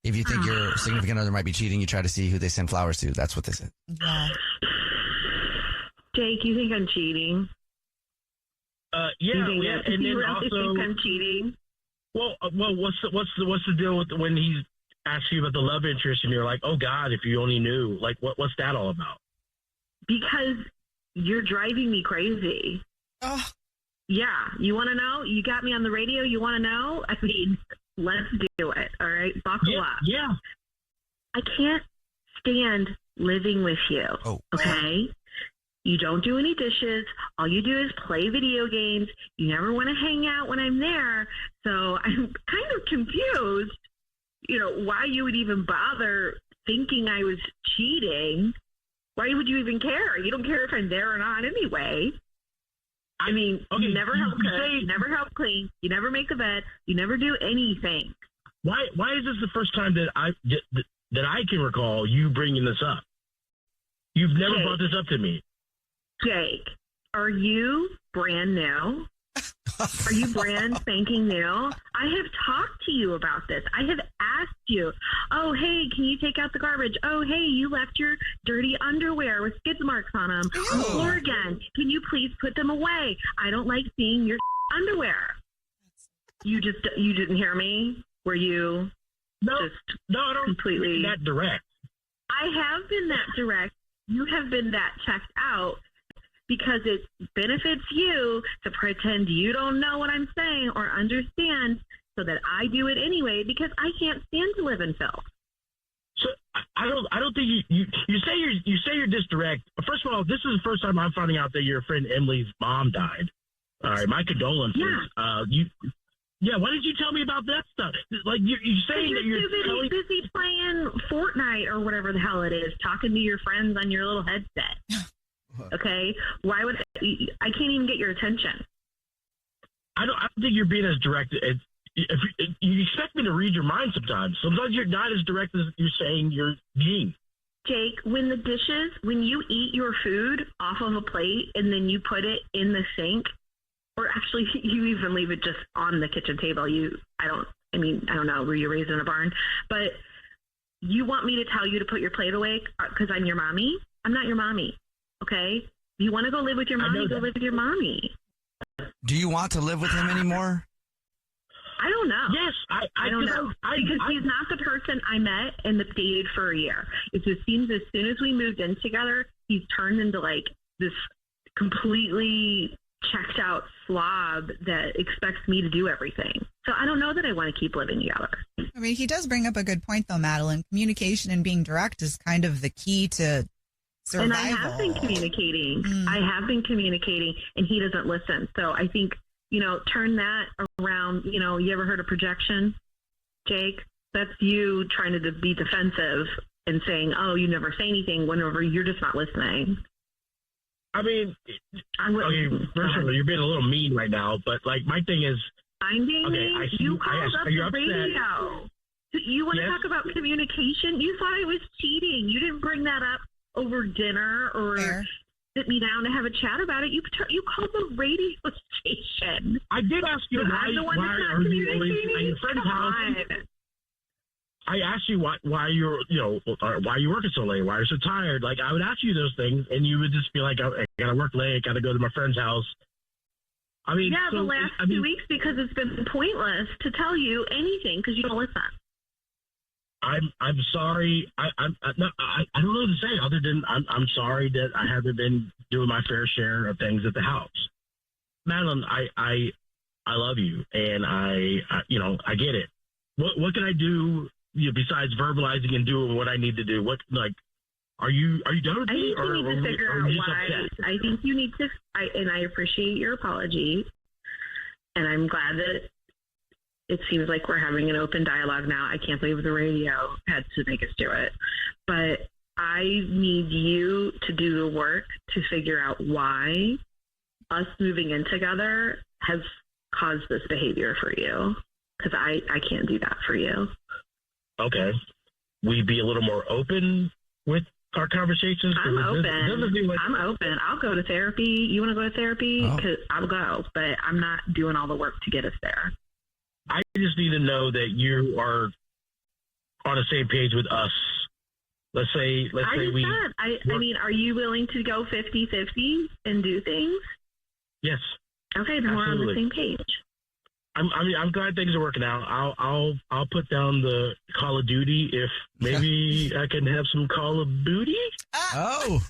if you think your significant other might be cheating, you try to see who they send flowers to. That's what this is. Yeah. Jake, you think I'm cheating? Yeah. You And then really also, think I'm cheating? well, what's the deal with when he asks you about the love interest, and you're like, oh God, if you only knew, like, what's that all about? Because you're driving me crazy. Oh. Yeah, you want to know? You got me on the radio. You want to know? I mean, let's do it. All right, buckle up. Yeah. I can't stand living with you. Oh. Okay. You don't do any dishes. All you do is play video games. You never want to hang out when I'm there. So I'm kind of confused, why you would even bother thinking I was cheating. Why would you even care? You don't care if I'm there or not anyway. I mean, okay, you never help cook, you never help clean, you never make the bed, you never do anything. Why is this the first time that I can recall you bringing this up? You've never Jake, brought this up to me. Jake, are you brand new? Are you brand spanking new? I have talked to you about this. I have asked you, oh, hey, can you take out the garbage? Oh, hey, you left your dirty underwear with skid marks on them on the floor again. Can you please put them away? I don't like seeing your underwear. You didn't hear me? Were you No, I don't completely that direct. I have been that direct. You have been that checked out because it benefits you to pretend you don't know what I'm saying or understand so that I do it anyway because I can't stand to live in filth. So I don't think you say you're this direct. First of all, this is the first time I'm finding out that your friend Emily's mom died. All right, my condolences. Yeah. Why didn't you tell me about that stuff? Like you're saying that you're too busy playing Fortnite or whatever the hell it is, talking to your friends on your little headset. Okay, why would I can't even get your attention? I don't think you're being as direct. If you expect me to read your mind sometimes. Sometimes you're not as direct as you're saying you're being. Jake, when you eat your food off of a plate and then you put it in the sink, or actually you even leave it just on the kitchen table. I don't know, were you raised in a barn? But you want me to tell you to put your plate away because I'm your mommy? I'm not your mommy, okay? You want to go live with your mommy, go live with your mommy. Do you want to live with him anymore? I don't know. Yes, I don't know. Because he's not the person I met and dated for a year. It just seems as soon as we moved in together, he's turned into like this completely checked out slob that expects me to do everything. So I don't know that I want to keep living together. I mean, he does bring up a good point though, Madeline. Communication and being direct is kind of the key to survival. And I have been communicating. And he doesn't listen. So I think, turn that around. You ever heard of projection, Jake? That's you trying to be defensive and saying, oh, you never say anything whenever you're just not listening. I mean, first of all, you're being a little mean right now, but like my thing is, I'm being mean. You called up the radio. You want to talk about communication? You thought I was cheating. You didn't bring that up over dinner or sit me down to have a chat about it. You called the radio station. I did ask you why are you always at your friend's house? I asked you why you're why are you working so late? Why are you so tired? Like I would ask you those things, and you would just be like, I gotta work late, gotta go to my friend's house. I mean, the last 2 weeks because it's been pointless to tell you anything because you don't listen. I'm sorry. I don't know what to say other than I'm sorry that I haven't been doing my fair share of things at the house. Madeline, I love you, and I get it. What can I do? Besides verbalizing and doing what I need to do, are you done with me? I think you need to figure out why. I think you need to, and I appreciate your apology, and I'm glad that it seems like we're having an open dialogue now. I can't believe the radio had to make us do it, but I need you to do the work to figure out why us moving in together has caused this behavior for you, because I can't do that for you. Okay. We be a little more open with our conversations? I'm open. I'll go to therapy. You want to go to therapy? Because I'll go, but I'm not doing all the work to get us there. I just need to know that you are on the same page with us. Let's say I mean, are you willing to go 50-50 and do things? Yes. Okay, then we're on the same page. I'm glad things are working out. I'll put down the Call of Duty if maybe I can have some Call of Booty. Oh.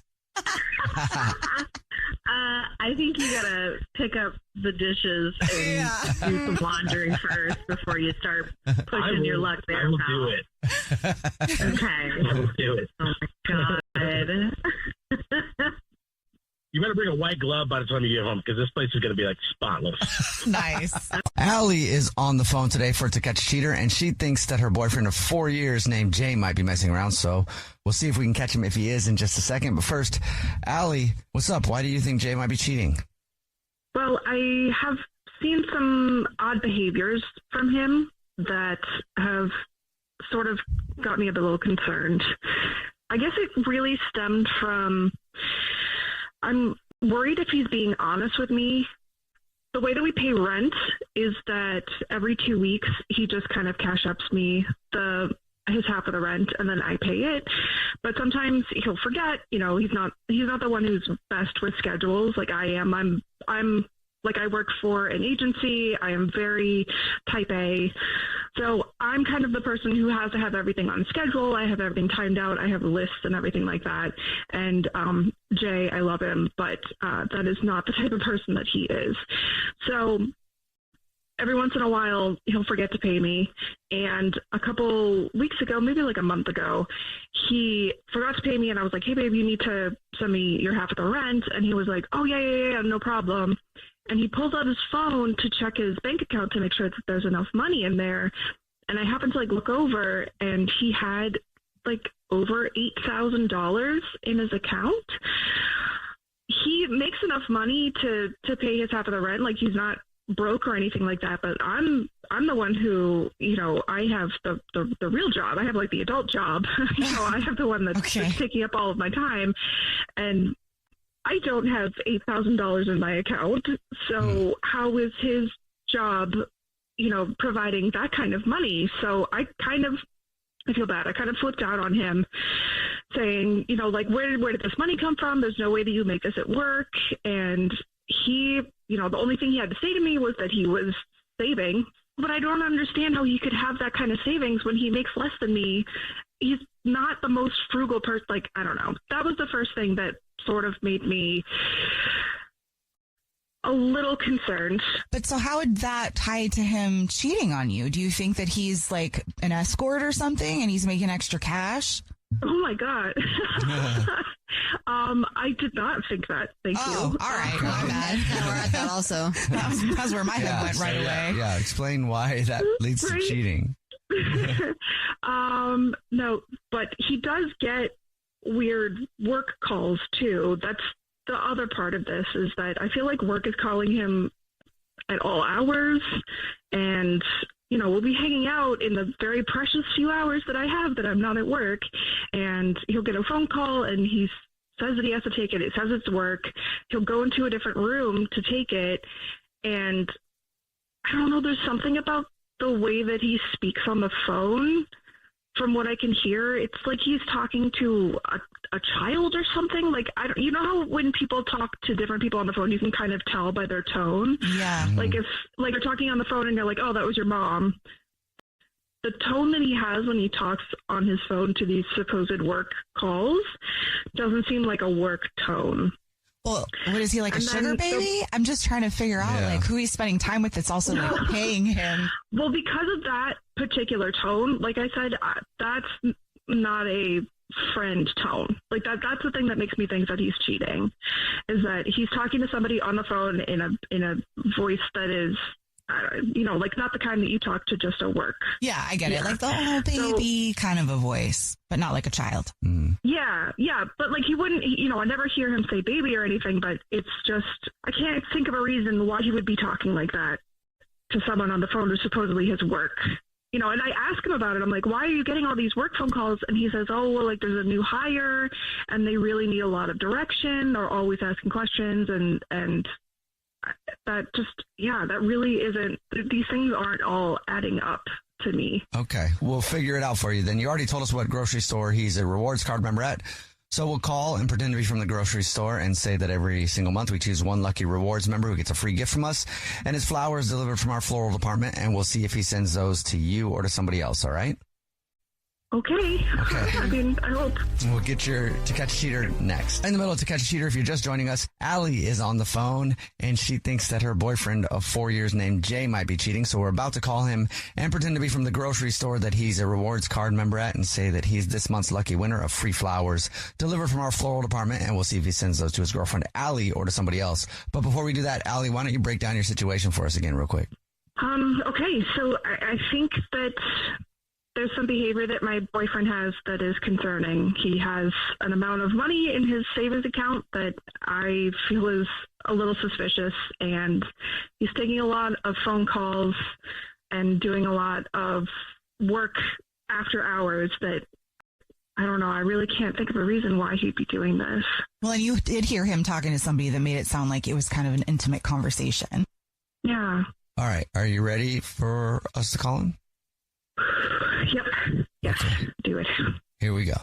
I think you gotta pick up the dishes and do some laundry first before you start pushing your luck there. I will do it. Okay. I will do it. Oh my God. You better bring a white glove by the time you get home, because this place is going to be like spotless. Nice. Allie is on the phone today for To Catch a Cheater, and she thinks that her boyfriend of 4 years named Jay might be messing around. So we'll see if we can catch him if he is in just a second. But first, Allie, what's up? Why do you think Jay might be cheating? Well, I have seen some odd behaviors from him that have sort of got me a little concerned. I guess it really stemmed from, I'm worried if he's being honest with me. The way that we pay rent is that every 2 weeks he just kind of cash ups me his half of the rent, and then I pay it. But sometimes he'll forget. You know, he's not the one who's best with schedules like I am. I'm Like, I work for an agency. I am very type A. So I'm kind of the person who has to have everything on schedule. I have everything timed out. I have lists and everything like that. And Jay, I love him, but that is not the type of person that he is. So every once in a while, he'll forget to pay me. And a couple weeks ago, maybe like a month ago, he forgot to pay me. And I was like, hey, babe, you need to send me your half of the rent. And he was like, oh, yeah, no problem. And he pulls out his phone to check his bank account to make sure that there's enough money in there. And I happened to look over, and he had over $8,000 in his account. He makes enough money to pay his half of the rent. He's not broke or anything like that, but I'm the one who, I have the real job. I have the adult job. I have the one that's taking up all of my time, and I don't have $8,000 in my account. So how is his job, providing that kind of money? So I feel bad. I kind of flipped out on him, saying, where did this money come from? There's no way that you make this at work. And he, the only thing he had to say to me was that he was saving. But I don't understand how he could have that kind of savings when he makes less than me. He's not the most frugal person. I don't know. That was the first thing that sort of made me a little concerned. But so how would that tie to him cheating on you? Do you think that he's an escort or something and he's making extra cash? Oh my God. I did not think that. Thank you. All right. My bad. We're at that also. That's where my head went right away. Yeah. Explain why that leads to cheating. No, but he does get weird work calls too. That's the other part of this, is that I feel like work is calling him at all hours, and we'll be hanging out in the very precious few hours that I have that I'm not at work, and he'll get a phone call and he says that he has to take it. It says it's work. He'll go into a different room to take it, and I don't know, there's something about the way that he speaks on the phone. From what I can hear, it's like he's talking to a child or something. You know how when people talk to different people on the phone, you can kind of tell by their tone? Yeah. If you're talking on the phone and you're like, oh, that was your mom. The tone that he has when he talks on his phone to these supposed work calls doesn't seem like a work tone. Well, what is he, a sugar baby? I'm just trying to figure out who he's spending time with that's also paying him. Well, because of that particular tone, like I said, that's not a friend tone. That's the thing that makes me think that he's cheating, is that he's talking to somebody on the phone in a voice that is, not the kind that you talk to just at work. Yeah, I get it. The baby kind of a voice, but not like a child. Mm. Yeah. But he wouldn't, I never hear him say baby or anything, but it's just, I can't think of a reason why he would be talking like that to someone on the phone who supposedly his work. And I ask him about it. I'm like, why are you getting all these work phone calls? And he says, oh, well, there's a new hire and they really need a lot of direction. They're always asking questions. And that just, that really isn't, these things aren't all adding up to me. Okay. We'll figure it out for you. Then you already told us what grocery store he's a rewards card member at. So we'll call and pretend to be from the grocery store and say that every single month we choose one lucky rewards member who gets a free gift from us and his flowers delivered from our floral department. And we'll see if he sends those to you or to somebody else. All right? Okay. I hope. We'll get your To Catch a Cheater next. In the middle of To Catch a Cheater, if you're just joining us, Allie is on the phone, and she thinks that her boyfriend of 4 years named Jay might be cheating. So we're about to call him and pretend to be from the grocery store that he's a rewards card member at and say that he's this month's lucky winner of free flowers delivered from our floral department. And we'll see if he sends those to his girlfriend, Allie, or to somebody else. But before we do that, Allie, why don't you break down your situation for us again real quick? Okay. So I think that there's some behavior that my boyfriend has that is concerning. He has an amount of money in his savings account that I feel is a little suspicious, and he's taking a lot of phone calls and doing a lot of work after hours that, I don't know, I really can't think of a reason why he'd be doing this. Well, and you did hear him talking to somebody that made it sound like it was kind of an intimate conversation. Yeah. All right. Are you ready for us to call him? Yep. Yes. Okay. Do it. Here we go.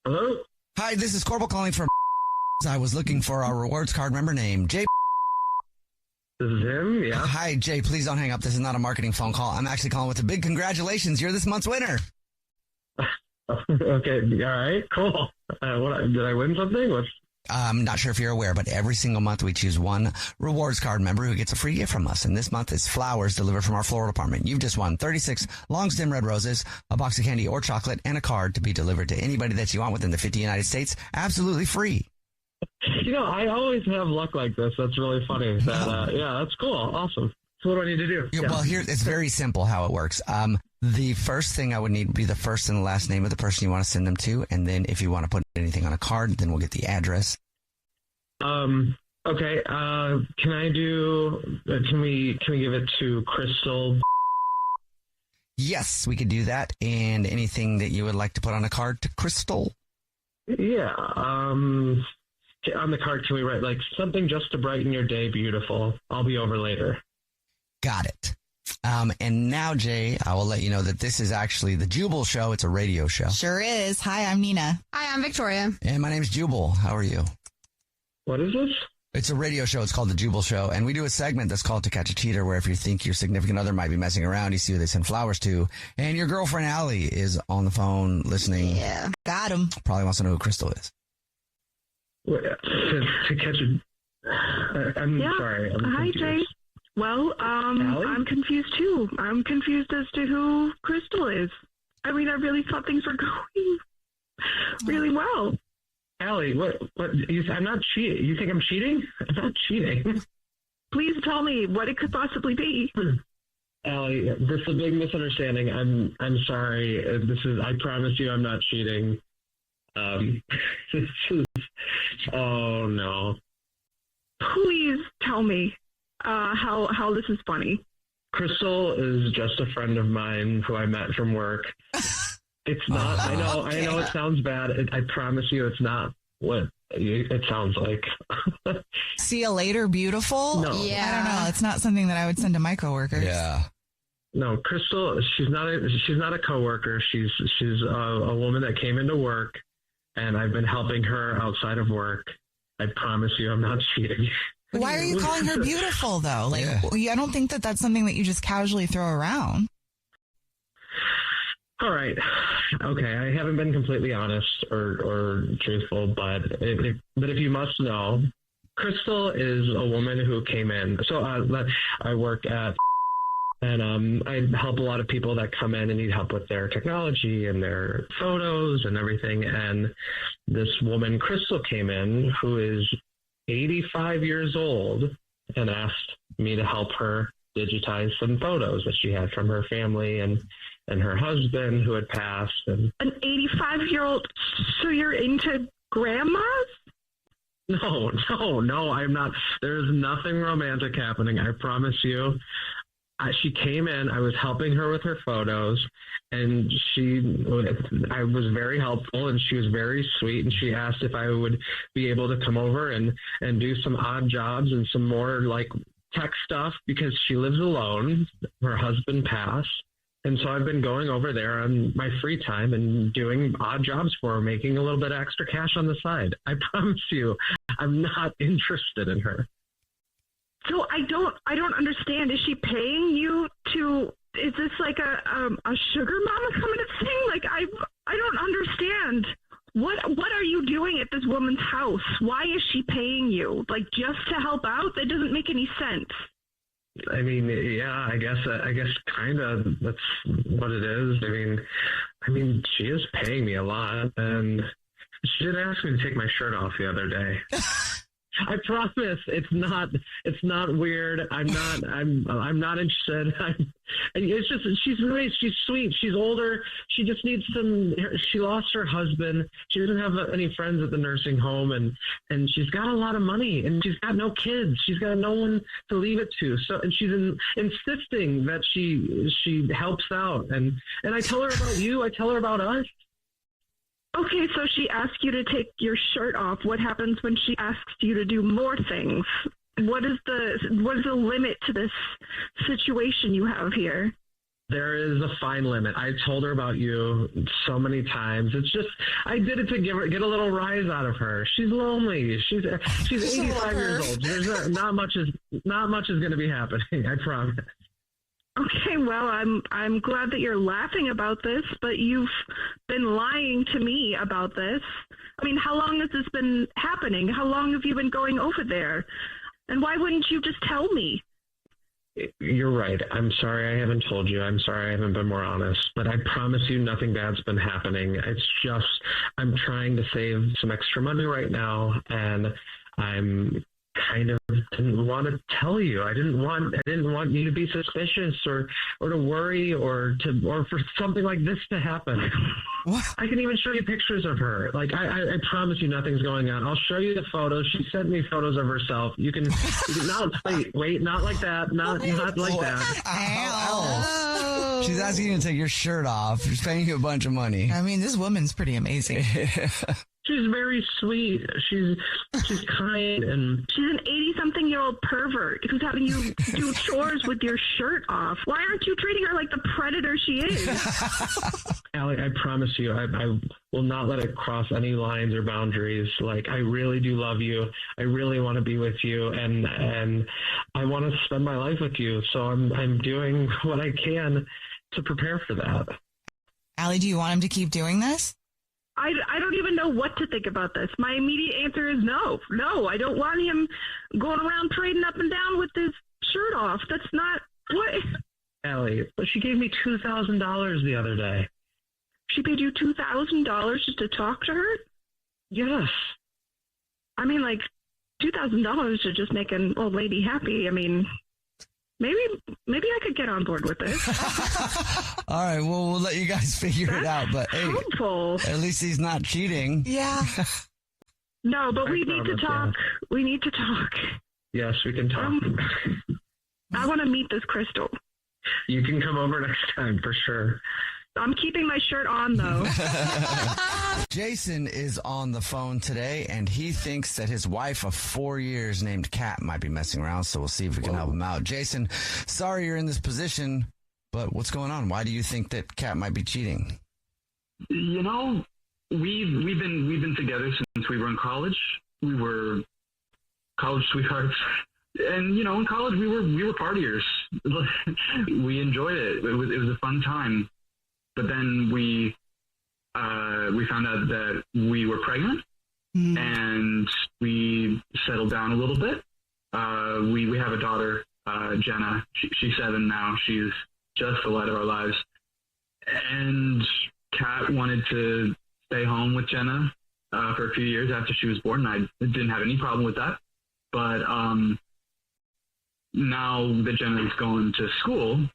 Hello? Hi, this is Corbel calling from. I was looking for our rewards card member named Jay. This is him, yeah. Hi, Jay. Please don't hang up. This is not a marketing phone call. I'm actually calling with a big congratulations. You're this month's winner. Okay, all right, cool. Did I win something? I'm not sure if you're aware, but every single month we choose one rewards card member who gets a free gift from us. And this month is flowers delivered from our floral department. You've just won 36 long stem red roses, a box of candy or chocolate, and a card to be delivered to anybody that you want within the 50 United States. Absolutely free. I always have luck like this. That's really funny. Yeah, that's cool. Awesome. So what do I need to do? Yeah. Well, here it's very simple how it works. The first thing I would need would be the first and the last name of the person you want to send them to, and then if you want to put anything on a card, then we'll get the address. Okay. Can I do? Can we give it to Crystal? Yes, we could do that. And anything that you would like to put on a card to Crystal? Yeah. On the card, can we write like something just to brighten your day, beautiful? I'll be over later. Got it. And now, Jay, I will let you know that this is actually the Jubal Show. It's a radio show. Sure is. Hi, I'm Nina. Hi, I'm Victoria. And my name's Jubal. How are you? What is this? It's a radio show. It's called the Jubal Show. And we do a segment that's called To Catch a Cheater, where if you think your significant other might be messing around, you see who they send flowers to. And your girlfriend, Allie, is on the phone listening. Yeah. Got him. Probably wants to know who Crystal is. To catch a... I'm sorry. Hi, Jay. Well, I'm confused too. I'm confused as to who Crystal is. I mean, I really thought things were going really well. Allie, what? I'm not cheating. You think I'm cheating? I'm not cheating. Please tell me what it could possibly be. Allie, this is a big misunderstanding. I'm sorry. I promise you I'm not cheating. Oh no. Please tell me how this is funny. Crystal is just a friend of mine who I met from work. It's not. I know it sounds bad. I promise you it's not what it sounds like. See you later, beautiful? No. Yeah. I don't know. It's not something that I would send to my coworkers. Yeah. No, Crystal, she's not a coworker. She's a woman that came into work, and I've been helping her outside of work. I promise you I'm not cheating. Why are you calling her beautiful, though? Like, I don't think that that's something that you just casually throw around. All right. Okay. I haven't been completely honest or truthful, but if you must know, Crystal is a woman who came in. So I work at, and I help a lot of people that come in and need help with their technology and their photos and everything. And this woman, Crystal, came in who is 85 years old and asked me to help her digitize some photos that she had from her family and her husband who had passed. And an 85-year-old. So you're into grandmas? No, I'm not. There's nothing romantic happening. I promise you. She came in, I was helping her with her photos, and I was very helpful, and she was very sweet, and she asked if I would be able to come over and do some odd jobs and some more like tech stuff because she lives alone. Her husband passed. And so I've been going over there on my free time and doing odd jobs for her, making a little bit of extra cash on the side. I promise you, I'm not interested in her. So I don't understand. Is she paying you to? Is this like a sugar mama coming to sing? Like I don't understand. What are you doing at this woman's house? Why is she paying you? Like just to help out? That doesn't make any sense. I mean, yeah, I guess kind of that's what it is. I mean, she is paying me a lot, and she did ask me to take my shirt off the other day. I promise it's not weird. I'm not interested. It's just, she's nice. She's sweet. She's older. She just needs she lost her husband. She doesn't have any friends at the nursing home and she's got a lot of money and she's got no kids. She's got no one to leave it to. So, and she's insisting that she helps out. And I tell her about you. I tell her about us. Okay, so she asked you to take your shirt off. What happens when she asks you to do more things? What is the limit to this situation you have here? There is a fine limit. I told her about you so many times. It's just, I did it to get a little rise out of her. She's lonely. She's 85 years old. There's not much is going to be happening. I promise. Okay, well, I'm glad that you're laughing about this, but you've been lying to me about this. I mean, how long has this been happening? How long have you been going over there? And why wouldn't you just tell me? You're right. I'm sorry I haven't told you. I'm sorry I haven't been more honest. But I promise you nothing bad's been happening. It's just I'm trying to save some extra money right now, and I'm kind of didn't want to tell you. I didn't want you to be suspicious or to worry or for something like this to happen. What? I can even show you pictures of her. Like I promise you nothing's going on. I'll show you the photos. She sent me photos of herself. You can not wait, not like that. Not like that. Ow. She's asking you to take your shirt off. She's paying you a bunch of money. I mean, this woman's pretty amazing. She's very sweet. She's kind, and she's an 80-something-year-old pervert who's having you do chores with your shirt off. Why aren't you treating her like the predator she is? Allie, I promise you, I will not let it cross any lines or boundaries. Like, I really do love you. I really want to be with you, and I want to spend my life with you. So I'm doing what I can to prepare for that. Allie, do you want him to keep doing this? I don't even know what to think about this. My immediate answer is no. No, I don't want him going around parading up and down with his shirt off. That's not what. Allie, but she gave me $2,000 the other day. She paid you $2,000 just to talk to her? Yes. I mean, like, $2,000 to just make an old lady happy. I mean, maybe I could get on board with this. All right, well, we'll let you guys figure it out. But hey, helpful. At least he's not cheating. Yeah. No, but we need to talk. Yeah. We need to talk. Yes, we can talk. I want to meet this Crystal. You can come over next time for sure. I'm keeping my shirt on, though. Jason is on the phone today, and he thinks that his wife of 4 years named Kat might be messing around, so we'll see if we can help him out. Jason, sorry you're in this position, but what's going on? Why do you think that Kat might be cheating? You know, we've been together since we were in college. We were college sweethearts. And, you know, in college, we were partiers. We enjoyed it. It was a fun time. But then we found out that we were pregnant, and we settled down a little bit. We have a daughter, Jenna. She's 7 now. She's just the light of our lives. And Kat wanted to stay home with Jenna for a few years after she was born, and I didn't have any problem with that. But now that Jenna is going to school,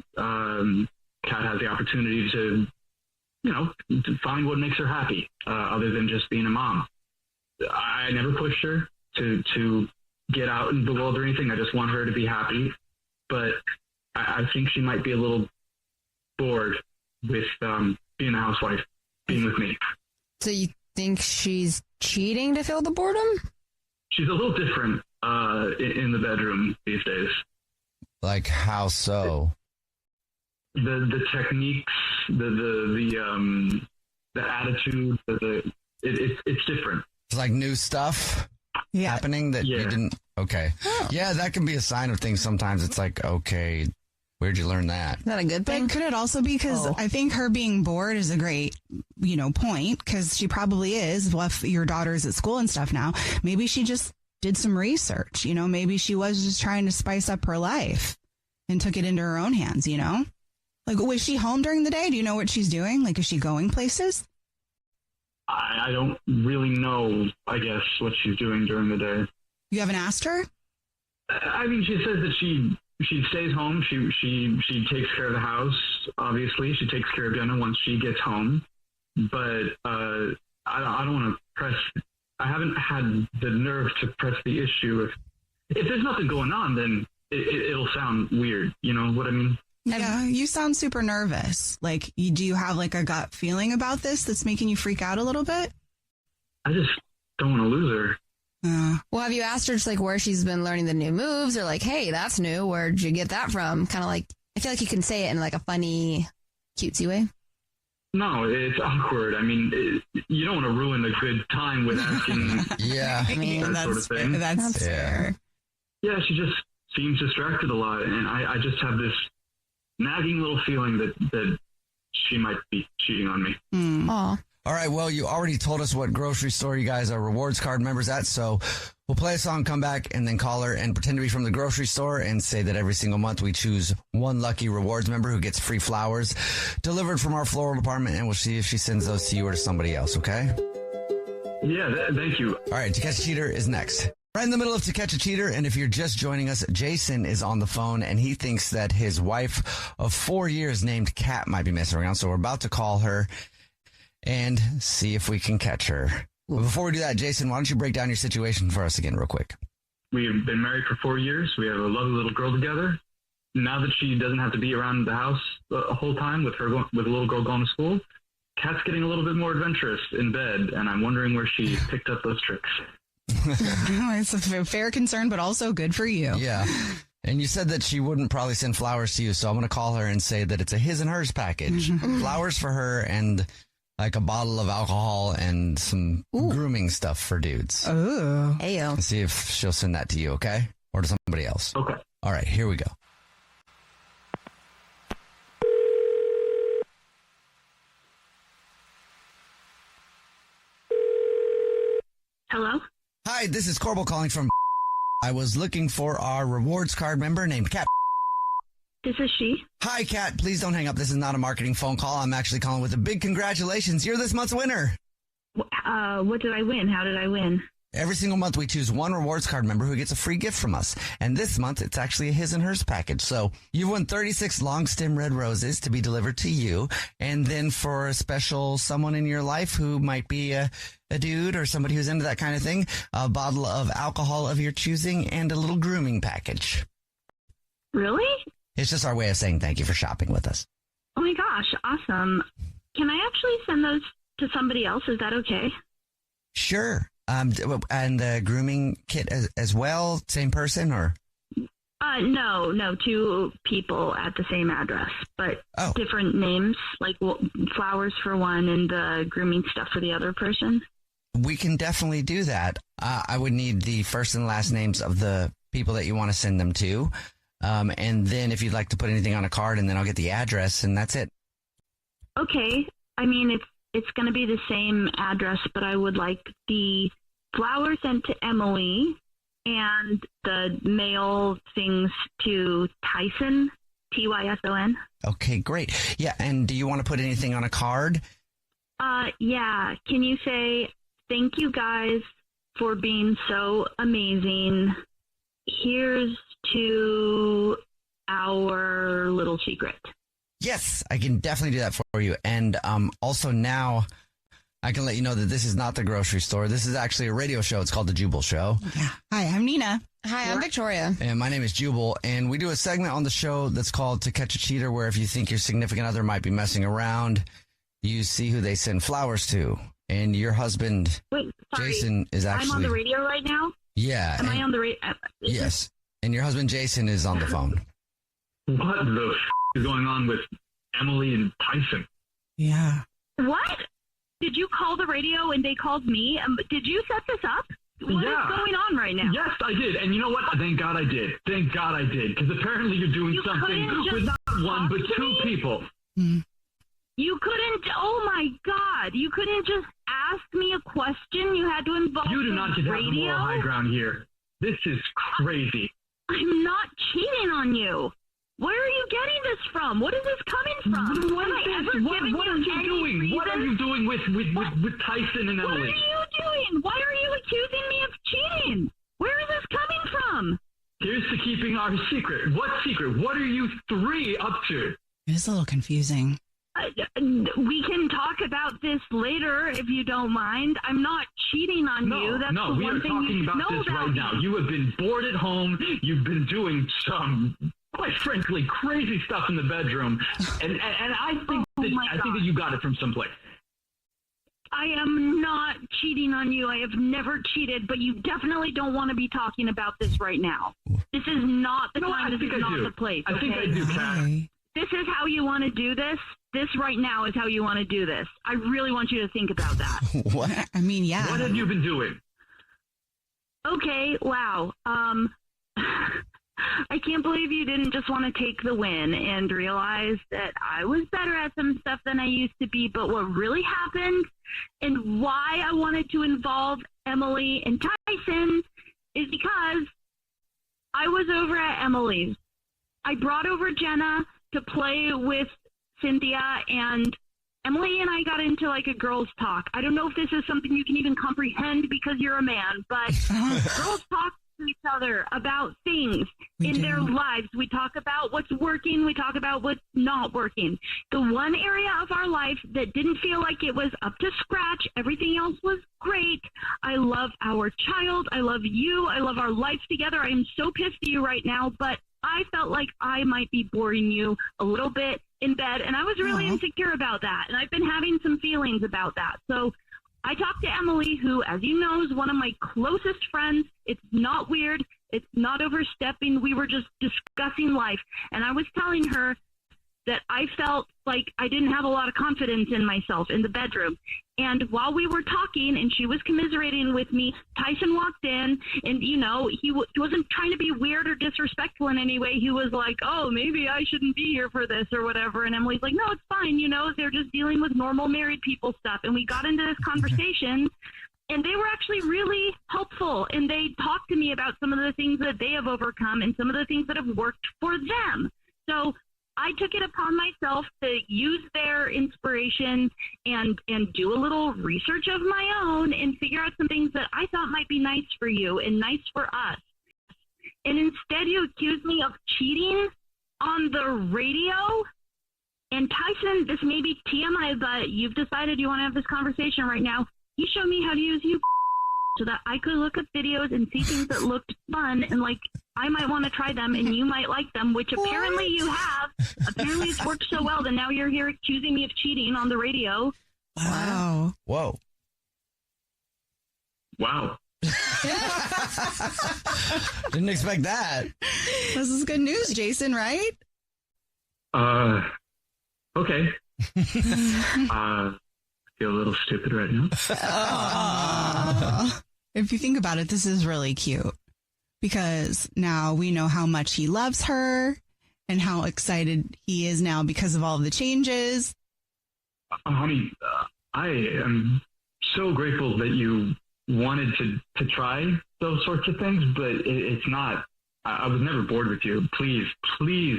Kat has the opportunity to, you know, to find what makes her happy, other than just being a mom. I never pushed her to get out in the world or anything. I just want her to be happy. But I think she might be a little bored with being a housewife, being with me. So you think she's cheating to fill the boredom? She's a little different in the bedroom these days. Like how so? The techniques, the attitude, it's different. It's like new stuff happening that you didn't. Okay, yeah, that can be a sign of things. Sometimes it's like, okay, where'd you learn that? Is that a good thing? But could it also be because I think her being bored is a great, point, because she probably is. Well, if your daughter's at school and stuff now, maybe she just did some research. Maybe she was just trying to spice up her life and took it into her own hands. Like, was she home during the day? Do you know what she's doing? Like, is she going places? I don't really know, I guess, what she's doing during the day. You haven't asked her? I mean, she says that she stays home. She takes care of the house, obviously. She takes care of Jenna once she gets home. But I don't want to press. I haven't had the nerve to press the issue. If there's nothing going on, then it'll sound weird. You know what I mean? Yeah, you sound super nervous. Like, do you have like a gut feeling about this that's making you freak out a little bit? I just don't want to lose her. Well, have you asked her just like where she's been learning the new moves, or like, hey, that's new. Where'd you get that from? Kind of like I feel like you can say it in like a funny, cutesy way. No, it's awkward. I mean, you don't want to ruin a good time with asking Yeah. I mean, that sort of thing. That's fair. Yeah, she just seems distracted a lot, and I just have this nagging little feeling that she might be cheating on me. Aw. All right, well, you already told us what grocery store you guys are rewards card members at, so we'll play a song, come back, and then call her and pretend to be from the grocery store and say that every single month we choose one lucky rewards member who gets free flowers delivered from our floral department, and we'll see if she sends those to you or to somebody else, okay? Yeah, thank you. All right, To Catch a Cheater is next. Right in the middle of To Catch a Cheater, and if you're just joining us, Jason is on the phone, and he thinks that his wife of 4 years named Kat might be messing around, so we're about to call her and see if we can catch her. But before we do that, Jason, why don't you break down your situation for us again real quick? We've been married for 4 years. We have a lovely little girl together. Now that she doesn't have to be around the house the whole time with the little girl going to school, Kat's getting a little bit more adventurous in bed, and I'm wondering where she picked up those tricks. It's a fair concern, but also good for you. Yeah. And you said that she wouldn't probably send flowers to you, so I'm going to call her and say that it's a his and hers package. Flowers for her and like a bottle of alcohol and some grooming stuff for dudes. Oh. Heyo. Let's see if she'll send that to you, okay? Or to somebody else. Okay. All right, here we go. Hello? Hi, this is Corbel calling from I was looking for our rewards card member named Kat. This is she. Hi, Kat. Please don't hang up. This is not a marketing phone call. I'm actually calling with a big congratulations. You're this month's winner. What did I win? How did I win? Every single month, we choose one rewards card member who gets a free gift from us. And this month, it's actually a his and hers package. So you've won 36 long stem red roses to be delivered to you. And then for a special someone in your life who might be a dude or somebody who's into that kind of thing, a bottle of alcohol of your choosing and a little grooming package. Really? It's just our way of saying thank you for shopping with us. Oh my gosh, awesome. Can I actually send those to somebody else? Is that okay? Sure. And the grooming kit as well? Same person or? No, two people at the same address, but different names, like flowers for one and the grooming stuff for the other person. We can definitely do that. I would need the first and last names of the people that you want to send them to. And then if you'd like to put anything on a card, and then I'll get the address, and that's it. Okay. I mean, it's going to be the same address, but I would like the flowers sent to Emily and the mail things to Tyson, Tyson. Okay, great. Yeah, and do you want to put anything on a card? Yeah. Can you say, thank you guys for being so amazing. Here's to our little secret. Yes, I can definitely do that for you. And also now I can let you know that this is not the grocery store. This is actually a radio show. It's called The Jubal Show. Yeah. Hi, I'm Nina. Hi, I'm Victoria. And my name is Jubal. And we do a segment on the show that's called To Catch a Cheater, where if you think your significant other might be messing around, you see who they send flowers to. And your husband, Jason, is actually... I'm on the radio right now? Yeah. Am I on the radio? Yes. And your husband, Jason, is on the phone. What the is going on with Emily and Tyson? Yeah. What? Did you call the radio and they called me? Did you set this up? What is going on right now? Yes, I did. And you know what? Thank God I did. Thank God I did. Because apparently you're doing something with not one, but two people. You couldn't, oh my God, you couldn't just ask me a question. You had to involve You do not get to have the moral high ground here. This is crazy. I'm not cheating on you. Where are you getting this from? What is this coming from? What are you doing? What are you doing with Tyson and Emily? What are you doing? Why are you accusing me of cheating? Where is this coming from? Here's to keeping our secret. What secret? What are you three up to? It's a little confusing. We can talk about this later if you don't mind. I'm not cheating on you. That's the we one are thing talking you about know this about right now. You have been bored at home. You've been doing some, quite frankly, crazy stuff in the bedroom, and I think that you got it from someplace. I am not cheating on you. I have never cheated, but you definitely don't want to be talking about this right now. This is not the time. This is not the place. I think I do, Kat. This is how you want to do this. This right now is how you want to do this. I really want you to think about that. What? I mean, yeah. What have you been doing? Okay, wow. I can't believe you didn't just want to take the win and realize that I was better at some stuff than I used to be. But what really happened and why I wanted to involve Emily and Tyson is because I was over at Emily's. I brought over Jenna to play with Cynthia, and Emily and I got into like a girls' talk. I don't know if this is something you can even comprehend because you're a man, but girls talk to each other about things in their lives. We talk about what's working. We talk about what's not working. The one area of our life that didn't feel like it was up to scratch, everything else was great. I love our child. I love you. I love our life together. I am so pissed at you right now, but I felt like I might be boring you a little bit in bed, and I was really insecure about that, and I've been having some feelings about that. So I talked to Emily, who, as you know, is one of my closest friends. It's not weird. It's not overstepping. We were just discussing life, and I was telling her that I felt like I didn't have a lot of confidence in myself in the bedroom. And while we were talking and she was commiserating with me, Tyson walked in, and, you know, he wasn't trying to be weird or disrespectful in any way. He was like, oh, maybe I shouldn't be here for this or whatever. And Emily's like, no, it's fine. You know, they're just dealing with normal married people stuff. And we got into this conversation, and they were actually really helpful. And they talked to me about some of the things that they have overcome and some of the things that have worked for them. So I took it upon myself to use their inspiration and do a little research of my own and figure out some things that I thought might be nice for you and nice for us. And instead you accused me of cheating on the radio. And Tyson, this may be TMI, but you've decided you want to have this conversation right now. You showed me how to use you so that I could look up videos and see things that looked fun and like I might want to try them and you might like them, which apparently you have. Apparently it's worked so well that now you're here accusing me of cheating on the radio. Wow. Whoa. Wow. Didn't expect that. This is good news, Jason, right? Okay. Feel a little stupid right now. If you think about it, this is really cute because now we know how much he loves her and how excited he is now because of all of the changes. Honey, I am so grateful that you wanted to try those sorts of things, but it's not. I was never bored with you. Please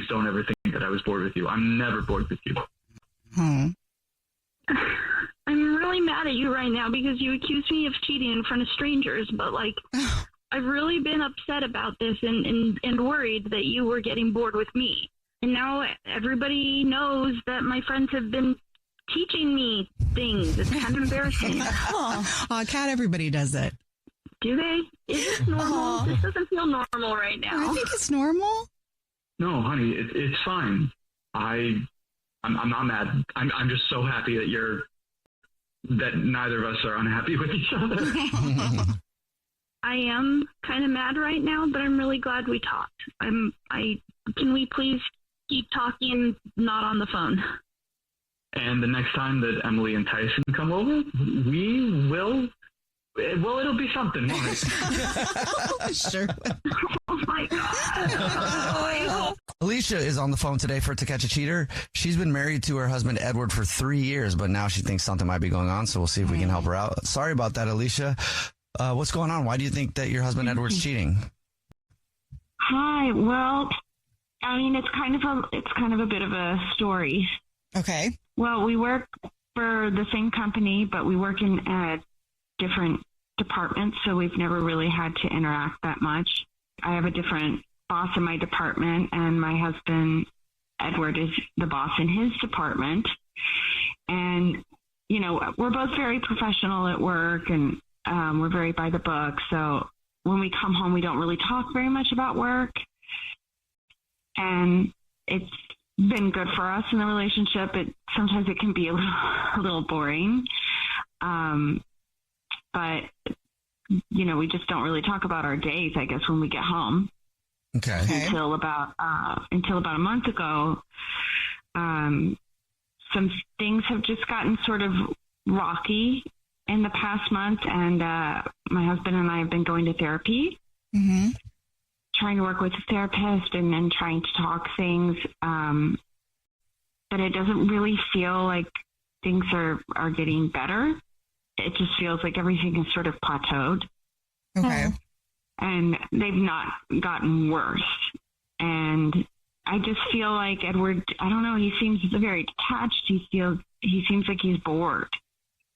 don't ever think that I was bored with you. I'm never bored with you. I'm really mad at you right now because you accused me of cheating in front of strangers, but like I've really been upset about this and worried that you were getting bored with me. And now everybody knows that my friends have been teaching me things. It's kind of embarrassing. Kat, everybody does it. Do they? Is this normal? This doesn't feel normal right now. I think it's normal. No, honey, it's fine. I'm not mad. I'm just so happy that neither of us are unhappy with each other. I am kind of mad right now, but I'm really glad we talked. Can we please keep talking, not on the phone? And the next time that Emily and Tyson come over, we will. Well, it'll be something, won't it? Sure. Oh my God. Alicia is on the phone today for To Catch a Cheater. She's been married to her husband, Edward, for 3 years, but now she thinks something might be going on, so we'll see if we can help her out. Sorry about that, Alicia. What's going on? Why do you think that your husband, Edward's cheating? Hi. Well, I mean, it's kind of a bit of a story. Okay. Well, we work for the same company, but we work in different departments, so we've never really had to interact that much. I have a different boss in my department, and my husband, Edward, is the boss in his department. And, you know, we're both very professional at work, and we're very by the book. So when we come home, we don't really talk very much about work. And it's been good for us in the relationship. Sometimes it can be a little boring. But, we just don't really talk about our days, I guess, when we get home. Okay. Until about a month ago, some things have just gotten sort of rocky in the past month, and my husband and I have been going to therapy, trying to work with a therapist and trying to talk things, but it doesn't really feel like things are getting better. It just feels like everything is sort of plateaued. Okay. And they've not gotten worse. And I just feel like Edward, I don't know, he seems very detached. He seems like he's bored.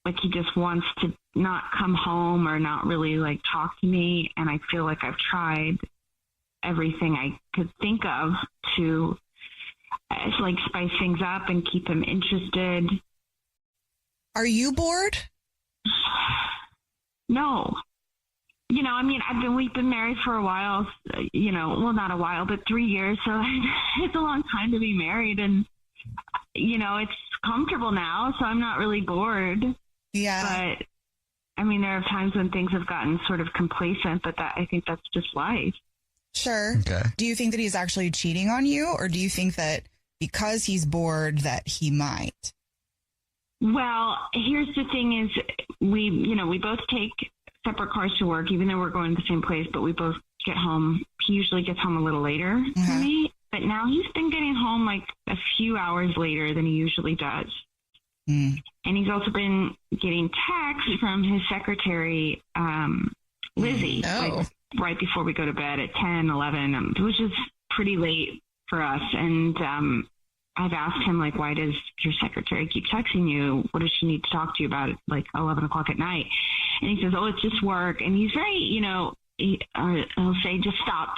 Like he just wants to not come home or not really like talk to me. And I feel like I've tried everything I could think of to like spice things up and keep him interested. Are you bored? No. We've been married for a while, not a while, but 3 years. So it's a long time to be married, and, it's comfortable now. So I'm not really bored. Yeah. But there are times when things have gotten sort of complacent, but I think that's just life. Sure. Okay. Do you think that he's actually cheating on you, or do you think that because he's bored that he might? Well, here's the thing is we both take separate cars to work, even though we're going to the same place, but we both get home. He usually gets home a little later than me, but now he's been getting home like a few hours later than he usually does. And he's also been getting texts from his secretary, Lizzie, like right before we go to bed at 10, 11, which is pretty late for us. And I've asked him, like, why does your secretary keep texting you? What does she need to talk to you about at like 11 o'clock at night? And he says, oh, it's just work. And he's very, he'll say, just stop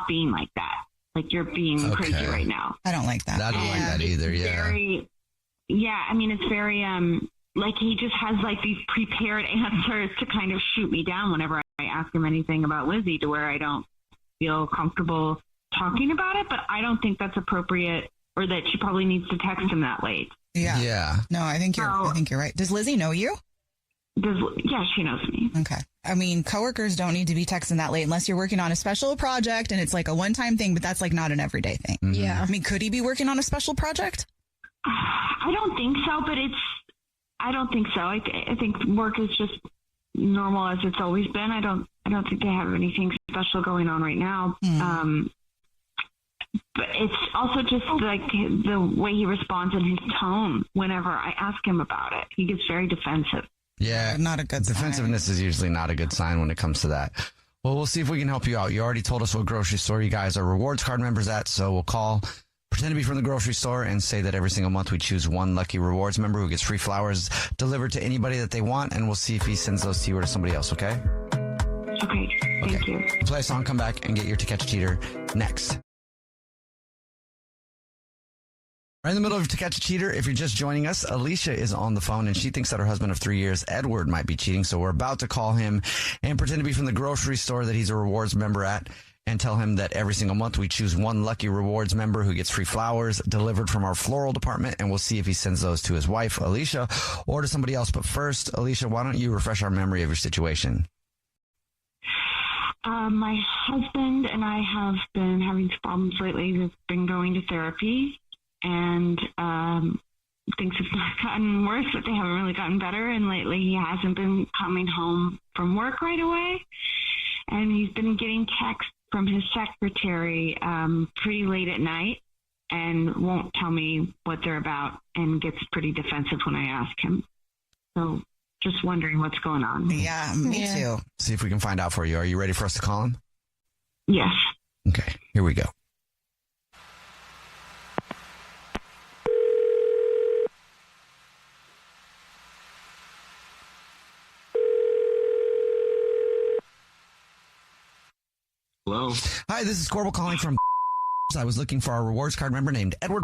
being like that. Like you're being crazy right now. I don't like that. I don't like that either. Yeah. It's very, like he just has like these prepared answers to kind of shoot me down whenever I ask him anything about Lizzie, to where I don't feel comfortable talking about it, but I don't think that's appropriate, or that she probably needs to text him that late. Yeah. Yeah. No, I think you're right. Does Lizzie know you? Yeah, she knows me. Okay. Coworkers don't need to be texting that late unless you're working on a special project and it's like a one-time thing, but that's like not an everyday thing. Mm-hmm. Yeah. Could he be working on a special project? I don't think so, but I don't think so. I think work is just normal as it's always been. I don't think they have anything special going on right now. But it's also just like the way he responds and his tone whenever I ask him about it. He gets very defensive. Yeah. Not a good sign. Defensiveness is usually not a good sign when it comes to that. Well, we'll see if we can help you out. You already told us what grocery store you guys are rewards card members at, so we'll call, pretend to be from the grocery store, and say that every single month we choose one lucky rewards member who gets free flowers delivered to anybody that they want, and we'll see if he sends those to you or to somebody else, okay? Okay, thank you. Play a song, come back, and get your To Catch a Cheater next. Right in the middle of To Catch a Cheater, if you're just joining us, Alicia is on the phone, and she thinks that her husband of 3 years, Edward, might be cheating. So we're about to call him and pretend to be from the grocery store that he's a rewards member at, and tell him that every single month we choose one lucky rewards member who gets free flowers delivered from our floral department, and we'll see if he sends those to his wife, Alicia, or to somebody else. But first, Alicia, why don't you refresh our memory of your situation? My husband and I have been having problems lately. We've been going to therapy, and things have not gotten worse, but they haven't really gotten better. And lately he hasn't been coming home from work right away. And he's been getting texts from his secretary pretty late at night, and won't tell me what they're about, and gets pretty defensive when I ask him. So just wondering what's going on. Yeah, me too. See if we can find out for you. Are you ready for us to call him? Yes. Okay, here we go. Hello. Hi, this is Corbel calling from. I was looking for our rewards card member named Edward.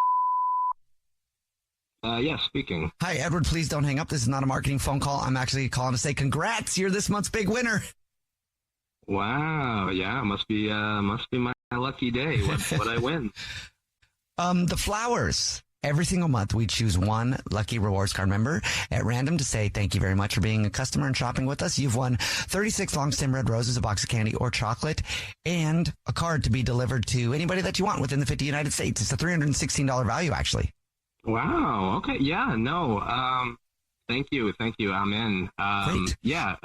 Yes, speaking. Hi, Edward. Please don't hang up. This is not a marketing phone call. I'm actually calling to say congrats. You're this month's big winner. Wow. Yeah, must be my lucky day. What I win? The flowers. every single month we choose one lucky rewards card member at random to say thank you very much for being a customer and shopping with us. You've won 36 long stem red roses, a box of candy or chocolate, and a card to be delivered to anybody that you want within the 50 United States. It's a $316 value, actually. Wow. Okay. Yeah. No. Thank you. I'm in. Great. Yeah.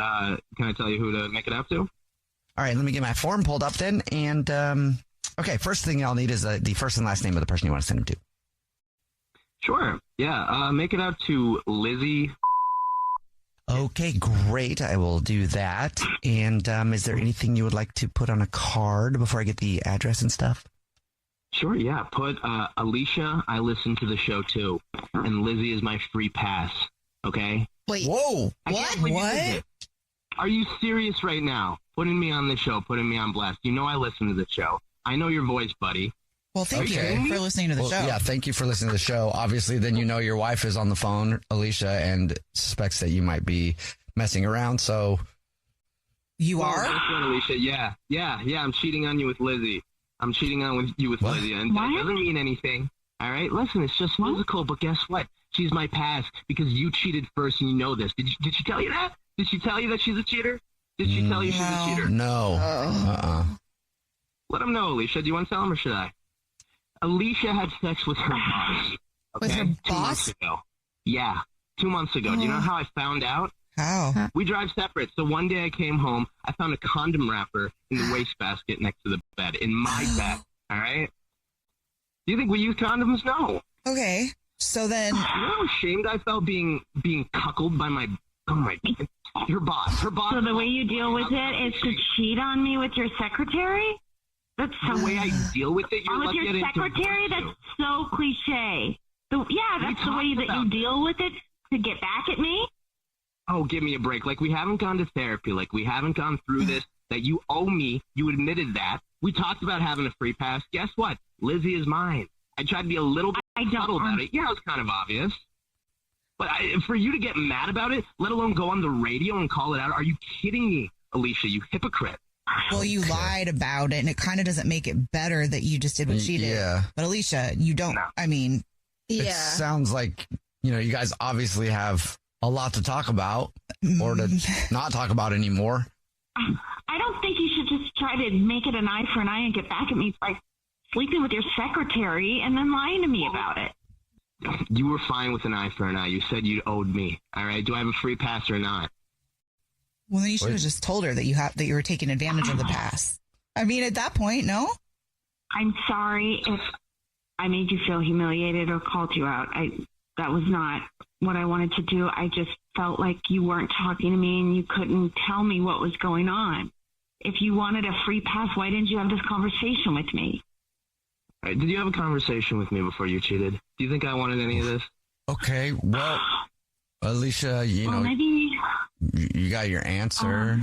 Can I tell you who to make it up to? All right, let me get my form pulled up then. And, okay, first thing I'll need is the first and last name of the person you want to send him to. Sure. Yeah. Make it out to Lizzie. Okay, great. I will do that. And is there anything you would like to put on a card before I get the address and stuff? Sure. Yeah. Put Alicia, I listen to the show too. And Lizzie is my free pass. Okay? Wait. Whoa. What? Are you serious right now? Putting me on the show, putting me on blast. You know I listen to the show. I know your voice, buddy. Well, thank you for listening to the show. Yeah, thank you for listening to the show. Obviously, then you know your wife is on the phone, Alicia, and suspects that you might be messing around, so... You are? Guess what, Alicia? Yeah, I'm cheating on you with Lizzie. I'm cheating on you with Lizzie, and it doesn't mean anything. All right? Listen, it's just physical, but guess what? She's my pass because you cheated first and you know this. Did she tell you that? Did she tell you that she's a cheater? Did she tell you she's a cheater? No. Let him know, Alicia. Do you want to tell him or should I? Alicia had sex with her boss. Okay? With her 2 boss? months ago. Yeah, 2 months ago. Do you know how I found out? How? We drive separate. So one day I came home. I found a condom wrapper in the wastebasket next to the bed, in my bed. All right? Do you think we use condoms? No. Okay. So then... You know how ashamed I felt being cuckolded by my... Oh, my... Her boss. So the way you deal with it is to cheat on me with your secretary? That's so the way I deal with it. You're with lucky your secretary? That's so cliche. That's the way that you deal with it to get back at me? Oh, give me a break. Like, we haven't gone to therapy. Like, we haven't gone through this. That you owe me. You admitted that. We talked about having a free pass. Guess what? Lizzie is mine. I tried to be a little bit subtle about it. Yeah, it was kind of obvious. But for you to get mad about it, let alone go on the radio and call it out, are you kidding me, Alicia, you hypocrite? Well, you lied about it, and it kind of doesn't make it better that you just did what she did. Yeah. But Alicia, you don't, I mean... It sounds like, you guys obviously have a lot to talk about or to not talk about anymore. I don't think you should just try to make it an eye for an eye and get back at me by sleeping with your secretary and then lying to me about it. You were fine with an eye for an eye. You said you owed me. All right. Do I have a free pass or not? Well, then you should have just told her that you were taking advantage of the pass. I mean, at that point, no? I'm sorry if I made you feel humiliated or called you out. That was not what I wanted to do. I just felt like you weren't talking to me and you couldn't tell me what was going on. If you wanted a free pass, why didn't you have this conversation with me? All right, did you have a conversation with me before you cheated? Do you think I wanted any of this? Okay, well, Alicia, maybe you got your answer.